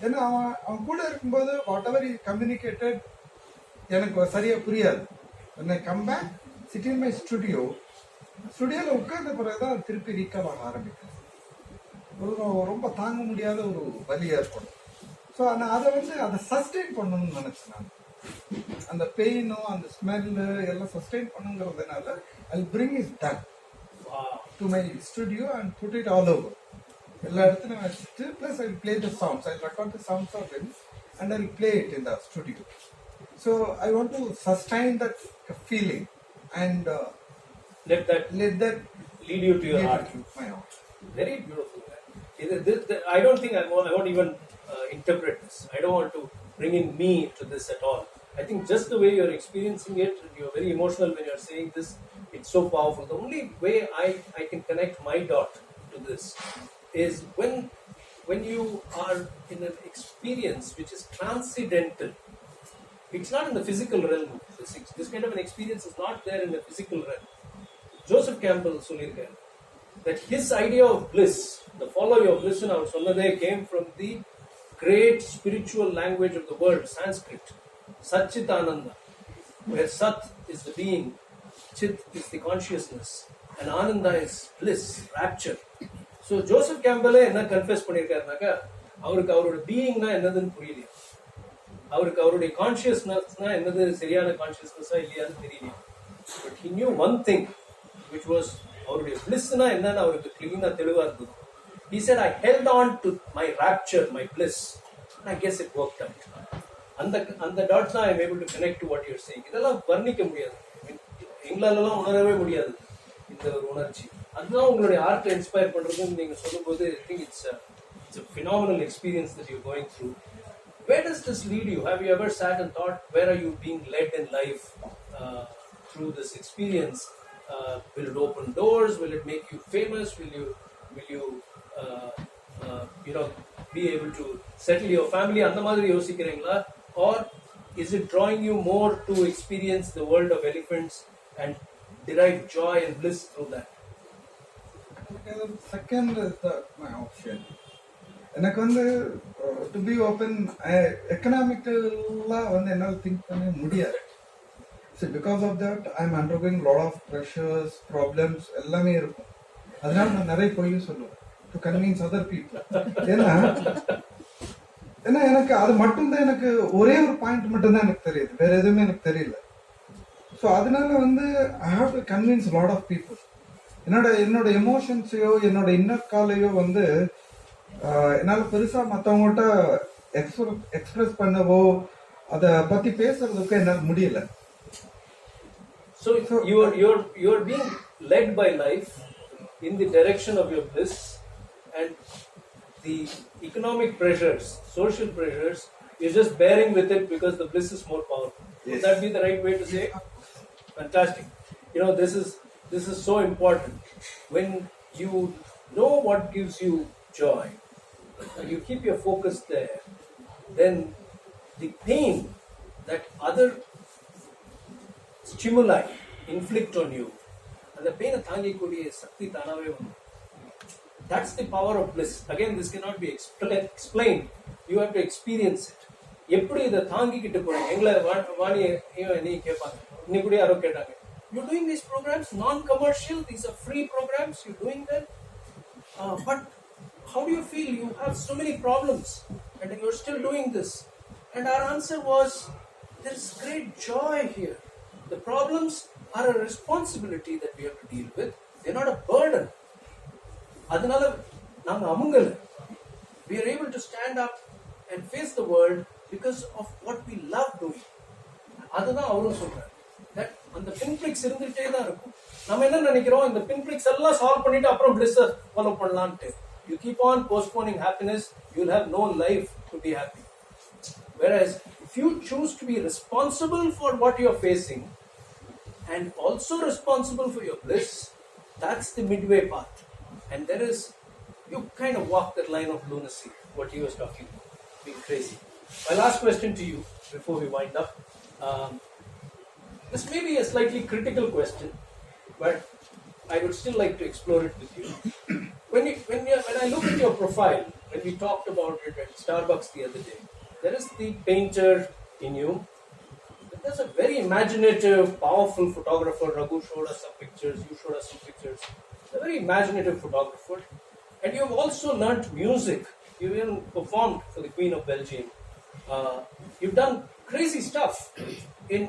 ஏன்னா அவன் கூட இருக்கும்போது வாட் எவர் இஸ் கம்யூனிகேட்டட் எனக்கு சரியா புரியாது. when I come back, sit in my ஸ்டுடியோவில் உட்கார்ந்த பிறகுதான் திருப்பி ரீகால் ஆக ஆரம்பிக்கும். ரொம்ப தாங்க முடியாத ஒரு வலி ஏற்படும். ஸோ நான் அதை சஸ்டெயின் பண்ணணும்னு நினைச்சேன். நான் அந்த பெயினும் அந்த ஸ்மெல்லு எல்லாம் சஸ்டெயின் பண்ணுங்கிறதுனால I bring it back to my studio and put it all over. எல்லா இடத்துலையும் வச்சுட்டு plus I play the sounds, I record the sounds of it and I play it in the studio. So I want to sustain that feeling and let that lead you to your heart. My heart. Very beautiful. I don't think I won't even interpret this. I don't want to bring in me to this at all. I think just the way you're experiencing it, you're very emotional when you're saying this. It's so powerful. The only way I can connect my dot to this is when you are in an experience which is transcendental. It's not in the physical realm. This kind of an experience is not there in the physical realm. Joseph Campbell சொல்லியிருக்காரு that his idea of bliss, the follow your bliss in our சொன்னதே came from the great spiritual language of the world, Sanskrit, Satchitananda, where Sat is the being, Chit is the consciousness, and Ananda is bliss, rapture. So Joseph Campbell என்ன confess பண்ணியிருக்காருனாக்கா அவருக்கு அவரோட பீயிங்னா என்னதுன்னு புரியலையா, அவருக்கு அவருடைய கான்சியஸ்னஸ்னா என்னது சரியான கான்சியஸ்னஸா இல்லையான்னு தெரியலையா. But he knew one thing, which was அவருடைய பிளிஸ்னா என்னன்னு அவருக்கு கிளீனா தெளிவா இருந்தது. He said, I held on to my rapture, my bliss, and I guess it worked out. அந்த டாட்ஸ் தான் I'm able to connect to what you're saying. இதெல்லாம் வர்ணிக்க முடியாது, எங்களாலலாம் உணரவே முடியாது இந்த ஒரு உணர்ச்சி. அதுதான் உங்களுடைய ஆர்ட்டை இன்ஸ்பயர் பண்றதுன்னு நீங்க சொல்லும்போது I think it's a phenomenal experience that you're going through. Where does this lead you? Have you ever sat and thought, where are you being led in life through this experience? Will it open doors? Will it make you famous? Will you be able to settle your family? அந்த மாதிரி யோசிக்கிறீங்களா? Or is it drawing you more to experience the world of elephants and derive joy and bliss through that? Second is my option. எனக்கு to be open, economically என்னால் think பண்ண முடியாது. So because of that, I'm undergoing lot of pressures, problems, எல்லாமே இருக்கும். அதனால நான் நிறைய போய் சொல்லுவேன் to convince other people. ஏன்னா எனக்கு அது மட்டும்தான், எனக்கு ஒரே ஒரு பாயிண்ட் மட்டும்தான் எனக்கு தெரியுது, வேற எதுவுமே எனக்கு தெரியல. ஸோ அதனால I have to convince lot of people. என்னோட எமோஷன்ஸையோ என்னோட இன்னர் காலையோ என்னால் பெருசா மற்றவங்கள்ட்ட எக்ஸ்பிரஸ் பண்ணவோ அதை பத்தி பேசுறதுக்கு என்னால் முடியல. So you're being led by life in the direction of your bliss, and the economic pressures, social pressures, you're just bearing with it because the bliss is more powerful. Yes. Would that be the right way to say it? Fantastic. This is so important. When you know what gives you joy, you keep your focus there, then the pain that other stimuli inflict on you, and the pain of sakti tanave. That's the power of bliss. Again, this cannot be explained. You have to experience it. எப்படி இதை தாங்கிக்கிட்டு போறீங்க? எங்களை வாணி நீ கேட்பாங்க. இன்னைக்கு கூட யாரோ கேட்டாங்க, you're doing these programs non-commercial, these are free programs, you're doing them, but how do you feel? You have so many problems and you're still doing this. And our answer was, there's great joy here. The problems are a responsibility that we have to deal with. They're not a burden. அதனால நாங்க அமுங்கல. We are able to stand up and face the world because of what we love doing. அதுதான் அவரும் சொல்றாரு. That அந்த pinpricks இருந்துட்டே தான் இருக்கும். நம்ம என்ன நினைக்கிறோம், இந்த pinpricks எல்லாம் சால்வ் பண்ணிட்டு அப்புறம் bliss ஃபாலோ பண்ணலாம்னு. You keep on postponing happiness, you'll have no life to be happy. Whereas if you choose to be responsible for what you're facing and also responsible for your bliss, that's the midway path. And there is, you kind of walk that line of lunacy, what he was talking about, being crazy. My last question to you before we wind up. This may be a slightly critical question, but I would still like to explore it with you. When I look at your profile, when we talked about it at Starbucks the other day, there is the painter in you. There's a very imaginative, powerful photographer. Raghu showed us some pictures, you showed us some pictures. A very imaginative photographer. And you've also learnt music. You've even performed for the Queen of Belgium. You've done crazy stuff in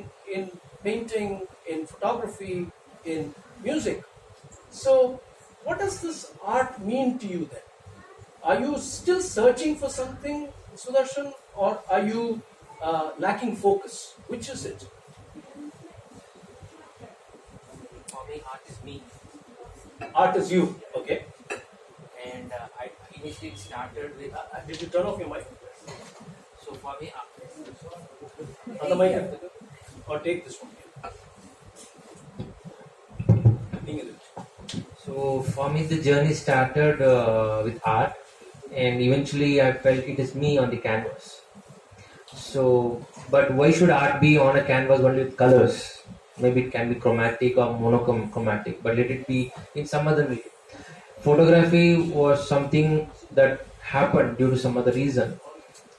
painting, in photography, in music. So, what does this art mean to you then? Are you still searching for something, Sudarshan, or are you lacking focus? Which is it? For me, art is me. Art is you, okay. And I initially started with. Did you turn off your mic? So for me, On the mic, or take this one. So for me, the journey started with art, and eventually I felt it is me on the canvas. So, but why should art be on a canvas only with colors? Maybe it can be chromatic or monochromatic, but let it be in some other way. Photography was something that happened due to some other reason,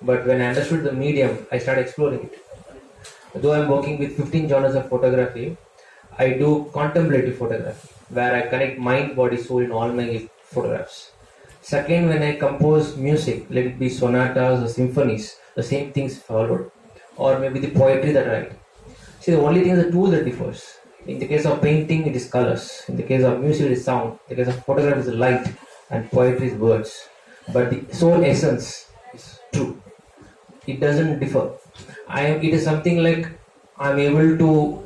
but when I understood the medium, I started exploring it. Though I'm working with 15 genres of photography, I do contemplative photography, where I connect mind, body, soul in all my photographs. Second, when I compose music, let it be sonatas or symphonies, the same things followed, or maybe the poetry that I write. See, the only thing is the tool that differs. In the case of painting, it is colors. In the case of music, it is sound. In the case of photography, it is light, and poetry is words. But the sole essence is true. It doesn't differ. It is something like I'm able to.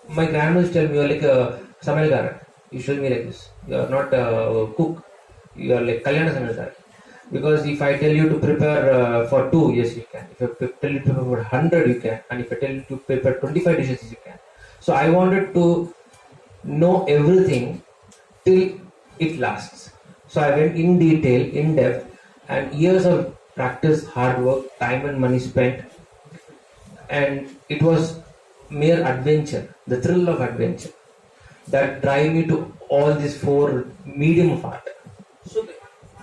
My grandmother tell me, you're like a samelgaran. You show me like this. You are not a cook. You are like Kalyana samelgaran. Because if I tell you to prepare for 2, yes, you can. If I tell you to prepare for 100, you can. And if I tell you to prepare 25 dishes, you can. So I wanted to know everything till it lasts. So I went in detail, in depth, and years of practice, hard work, time and money spent. And it was mere adventure, the thrill of adventure, that drive me to all these 4 medium of art. So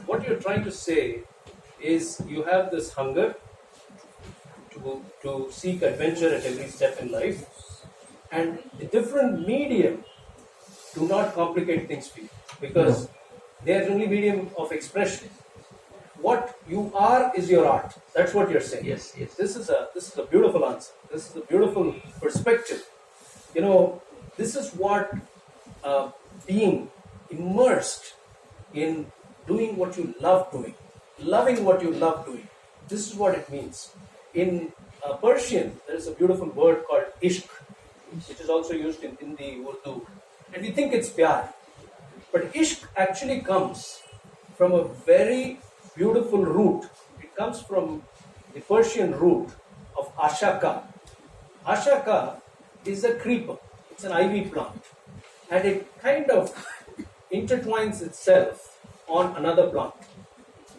what you're trying to say is you have this hunger to seek adventure at every step in life, and the different medium do not complicate things for you, because they are only medium of expression. What you are is your art. That's what you're saying. Yes. This is a beautiful answer. This is a beautiful perspective. You know, this is what being immersed in doing what you love doing, loving what you love doing. This is what it means. In Persian, there is a beautiful word called ishq, which is also used in Hindi, Urdu, and we think it's pyar. But ishq actually comes from a very beautiful root. It comes from the Persian root of ashaka. Ashaka is a creeper. It's an ivy plant, and it kind of intertwines itself on another plant.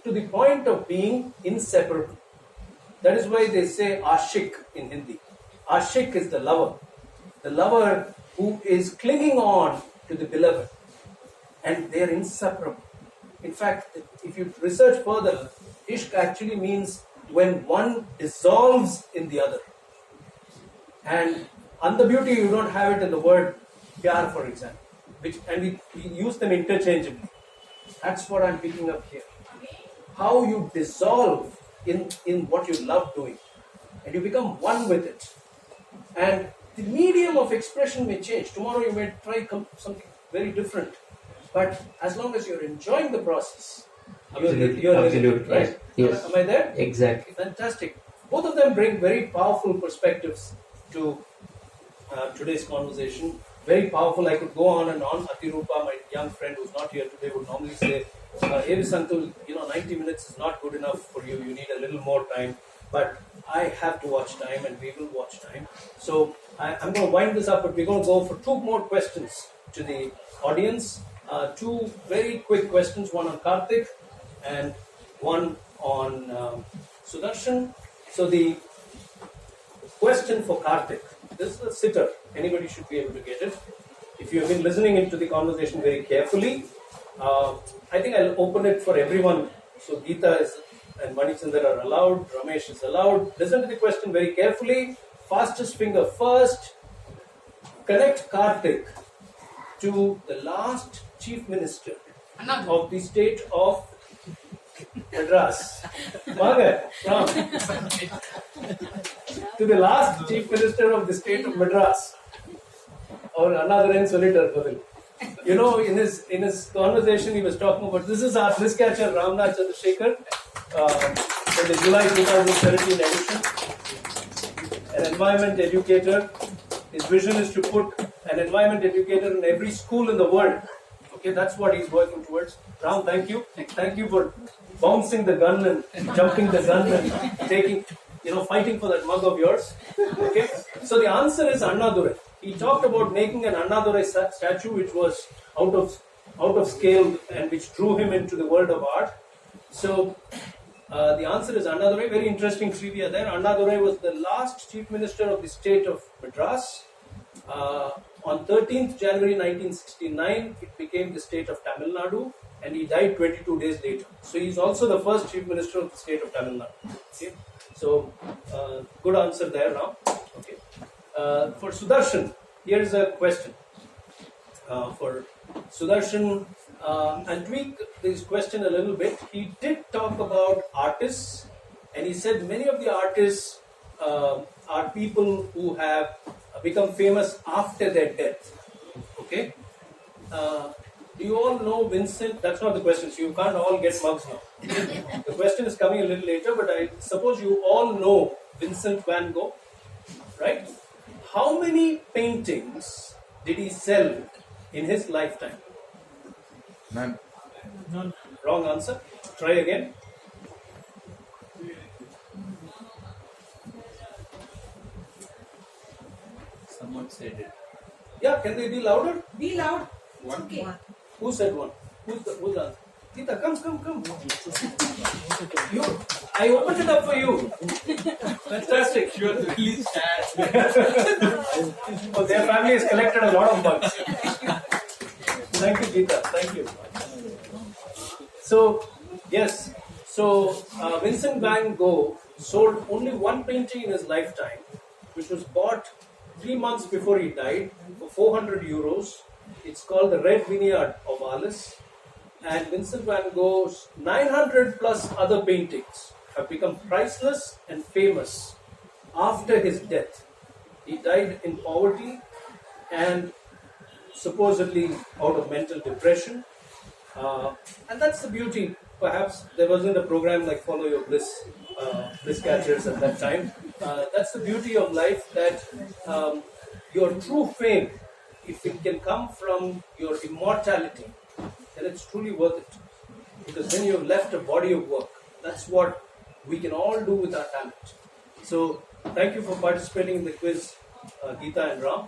to the point of being inseparable. That is why they say Ashik in Hindi. Ashik is the lover who is clinging on to the beloved, and they are inseparable. In fact, if you research further, Ishq actually means when one dissolves in the other. And the beauty, you don't have it in the word pyar, for example, and we use them interchangeably. That's what I'm picking up here. How you dissolve in what you love doing, and you become one with it. And the medium of expression may change. Tomorrow you may try something very different. But as long as you're enjoying the process, Absolutely. right? Yes. Am I there? Exactly. Fantastic. Both of them bring very powerful perspectives to today's conversation. Very powerful. I could go on and on. Atirupa, my young friend who's not here today, would normally say, AVIS uncle, 90 minutes is not good enough for you. You need a little more time. But I have to watch time, and we will watch time. So I'm going to wind this up, but we're going to go for 2 more questions to the audience. 2 very quick questions, one on Karthik and one on Sudarshan. So the question for Karthik, this is a sitter, anybody should be able to get it. If you have been listening into the conversation very carefully, I think I'll open it for everyone. So Geeta and Manichandra are allowed, Ramesh is allowed. Listen to the question very carefully. Fastest finger first. Connect Karthik to the last Chief Minister of the state of Madras. Ram. To the last Chief Minister of the state of Madras. Or another solitar. In his conversation he was talking about, this is our Bliss catcher Ramnath Chandrasekhar for the July 2017 edition. An environment educator. His vision is to put an environment educator in every school in the world. Okay, that's what he's working towards. Ram, thank you. Thank you for bouncing the gun and jumping the gun and fighting for that mug of yours. Okay, so the answer is Annadurai. He talked about making an Annadurai statue which was out of scale and which drew him into the world of art. So the answer is Annadurai. Very interesting trivia there. Annadurai was the last Chief Minister of the state of Madras. On 13th January 1969, it became the state of Tamil Nadu, and he died 22 days later. So he's also the first Chief Minister of the state of Tamil Nadu. Okay? So good answer there now. Okay. For Sudarshan, here is a question. For Sudarshan, and tweak this question a little bit. He did talk about artists, and he said many of the artists are people who have become famous after their death. Okay? Do you all know Vincent? That's not the question, so you can't all get mugs now. The question is coming a little later, but I suppose you all know Vincent van Gogh, right? How many paintings did he sell in his lifetime? None. Wrong answer. Try again. Someone said it. Yeah, can they be louder? Be loud. One. Okay. Who said one? Who's the answer? Geeta, come. I opened it up for you. Fantastic. You are really sad. Oh, their family has collected a lot of bugs. Thank you, Geeta. Thank you. So, yes. So, Vincent van Gogh sold only one painting in his lifetime, which was bought 3 months before he died for 400 euros. It's called the Red Vineyard of Alice. And Vincent van Gogh's 900 plus other paintings have become priceless and famous after his death. He died in poverty and supposedly out of mental depression. And that's the beauty. Perhaps there wasn't a program like Follow Your Bliss, Bliss Catchers at that time. That's the beauty of life, that your true fame, if it can come from your immortality, then it's truly worth it. Because then you've left a body of work. That's what we can all do with our talent. So, thank you for participating in the quiz, Geeta and Ram.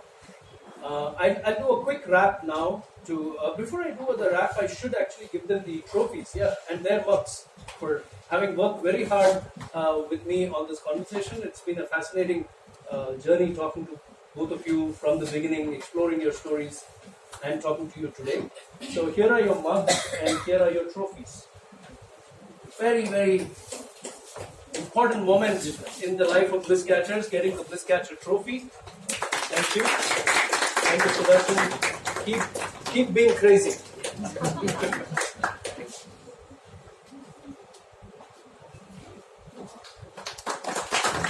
I'll do a quick wrap now. Before I do the wrap, I should actually give them the trophies, and their mugs for having worked very hard with me on this conversation. It's been a fascinating journey talking to both of you from the beginning, exploring your stories, and talking to you today. So here are your mugs and here are your trophies. Very, very important moment in the life of Bliss Catchers, getting the Bliss Catcher trophy. Thank you. Thank you, Sudarshan. Keep being crazy.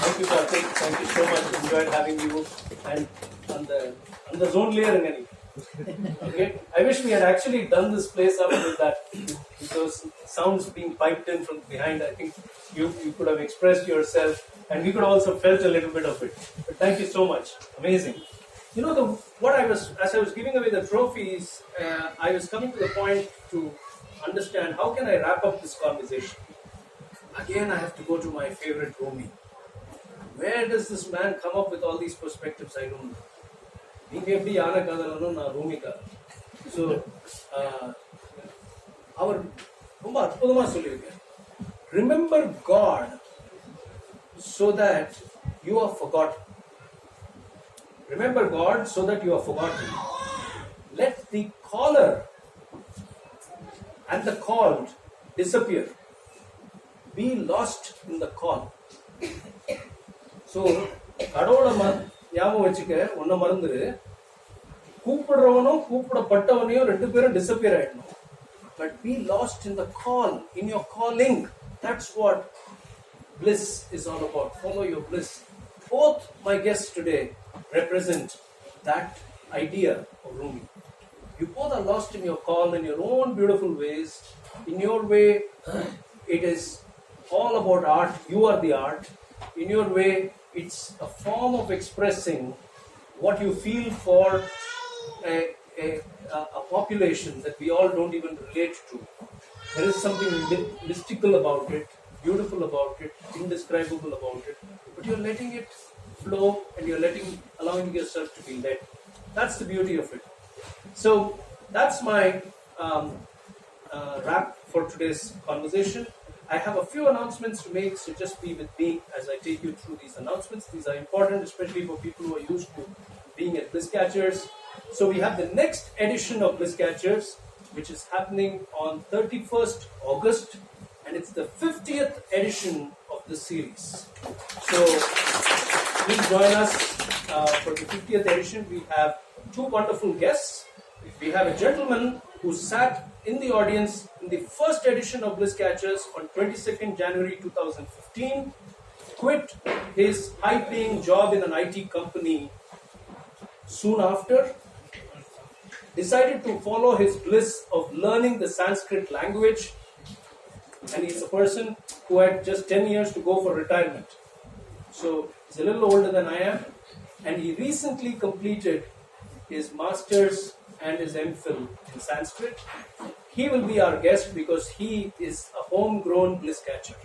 Thank you, Karthik. Thank you so much. Enjoyed having you and on the zone layer in any. Okay. I wish we had actually done this place up with those sounds being piped in from behind. I think you could have expressed yourself, and we could also felt a little bit of it. But thank you so much. Amazing. You know, as I was giving away the trophies, I was coming to the point to understand how can I wrap up this conversation. Again, I have to go to my favorite Rumi. Where does this man come up with all these perspectives? I don't know. So, remember God so that you are forgotten. Remember God so that you are forgotten. Let the caller and the called disappear. Be lost in the call. So, கடவுளை ஞாபகம் வச்சுக்க ஒன்ன மறந்துரு கூப்பிடுறவனும் கூப்பிடப்பட்டவனையும் ரெண்டு பேரும் disappear ஆயிடணும். But be lost in the call, in your calling. That's what bliss is all about. Follow your bliss. Both my guests today represent that idea of Rumi. You both are lost in your call in your own beautiful ways. In your way, it is all about art. You are the art. In your way, it's a form of expressing what you feel for a population that we all don't even relate to. There is something mystical about it, beautiful about it, indescribable about it, but you're letting it flow and you're allowing yourself to be led. That's the beauty of it. So that's my wrap for today's conversation. I have a few announcements to make, so just be with me as I take you through these announcements. These are important, especially for people who are used to being at Bliss Catchers. So we have the next edition of Bliss Catchers, which is happening on 31st August, and it's the 50th edition of this series. So please join us for the 50th edition. We have two wonderful guests. We have a gentleman who sat in the audience in the first edition of Bliss Catchers on 22nd January 2015, quit his high-paying job in an IT company soon after, decided to follow his bliss of learning the Sanskrit language, and he's a person who had just 10 years to go for retirement. So he's a little older than I am, and he recently completed his master's and his MPhil in Sanskrit. He will be our guest because he is a homegrown bliss catcher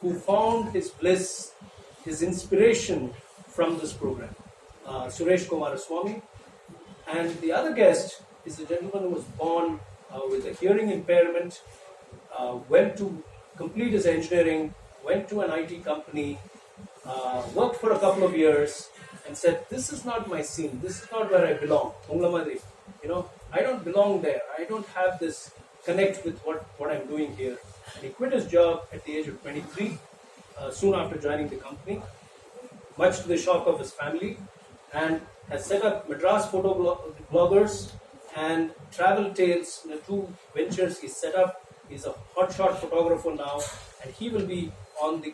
who found his bliss, his inspiration from this program. Suresh Kumaraswamy. And the other guest is a gentleman who was born with a hearing impairment, went to complete his engineering, went to an IT company, worked for a couple of years, and said, "This is not my scene. This is not where I belong. I don't belong there. I don't have this connect with what I'm doing here." And he quit his job at the age of 23, soon after joining the company, much to the shock of his family, and has set up Madras Photo Bloggers and Travel Tales, the two ventures he's set up. He's a hotshot photographer now, and he will be on the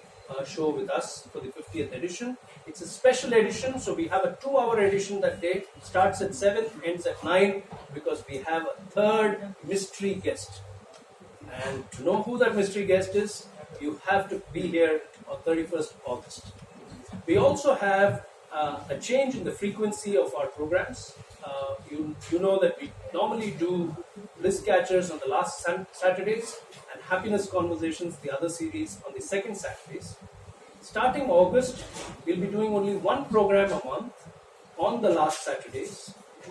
show with us for the 50th edition. It's a special edition, so we have a 2-hour edition that day. Starts at 7, ends at 9, because we have a third mystery guest. And to know who that mystery guest is, you have to be here on 31st August. We also have a change in the frequency of our programs. You know that we normally do Bliss Catchers on the last Saturdays and Happiness Conversations, the other series, on the second Saturdays. Starting August, we'll be doing only one program a month on the last Saturdays.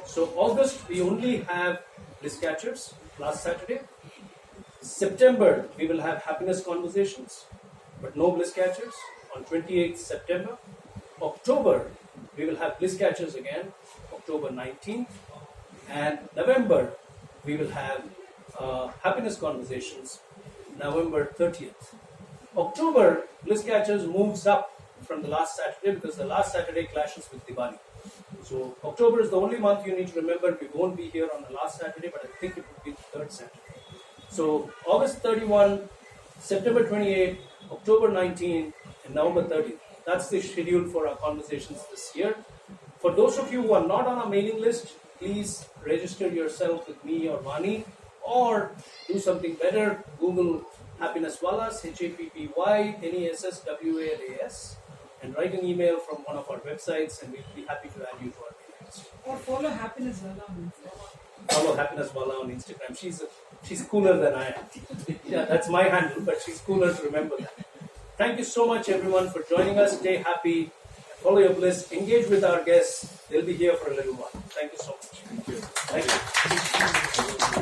So August, we only have Bliss Catchers last Saturday. September, we will have Happiness Conversations, but no Bliss Catchers on 28th September. October, we will have Bliss Catchers again, October 19th. And November, we will have Happiness Conversations, November 30th. October, Bliss Catchers moves up from the last Saturday because the last Saturday clashes with Diwali. So October is the only month you need to remember. We won't be here on the last Saturday, but I think it will be the third Saturday. So August 31, September 28, October 19, and November 30th. That's the schedule for our conversations this year. For those of you who are not on our mailing list, please register yourself with me or Vani, or do something better. Google Happiness Walas, HAPPYNESSWALAS, and write an email from one of our websites, and we'll be happy to add you to our mailing list. Or follow Happiness Wala on Instagram. Follow Happiness Wala on Instagram. She's cooler than I am. Yeah, that's my handle, but she's cooler to remember that. Thank you so much, everyone, for joining us. Stay happy. Follow your bliss. Engage with our guests. They'll be here for a little while. Thank you so much. Thank you. Thank you.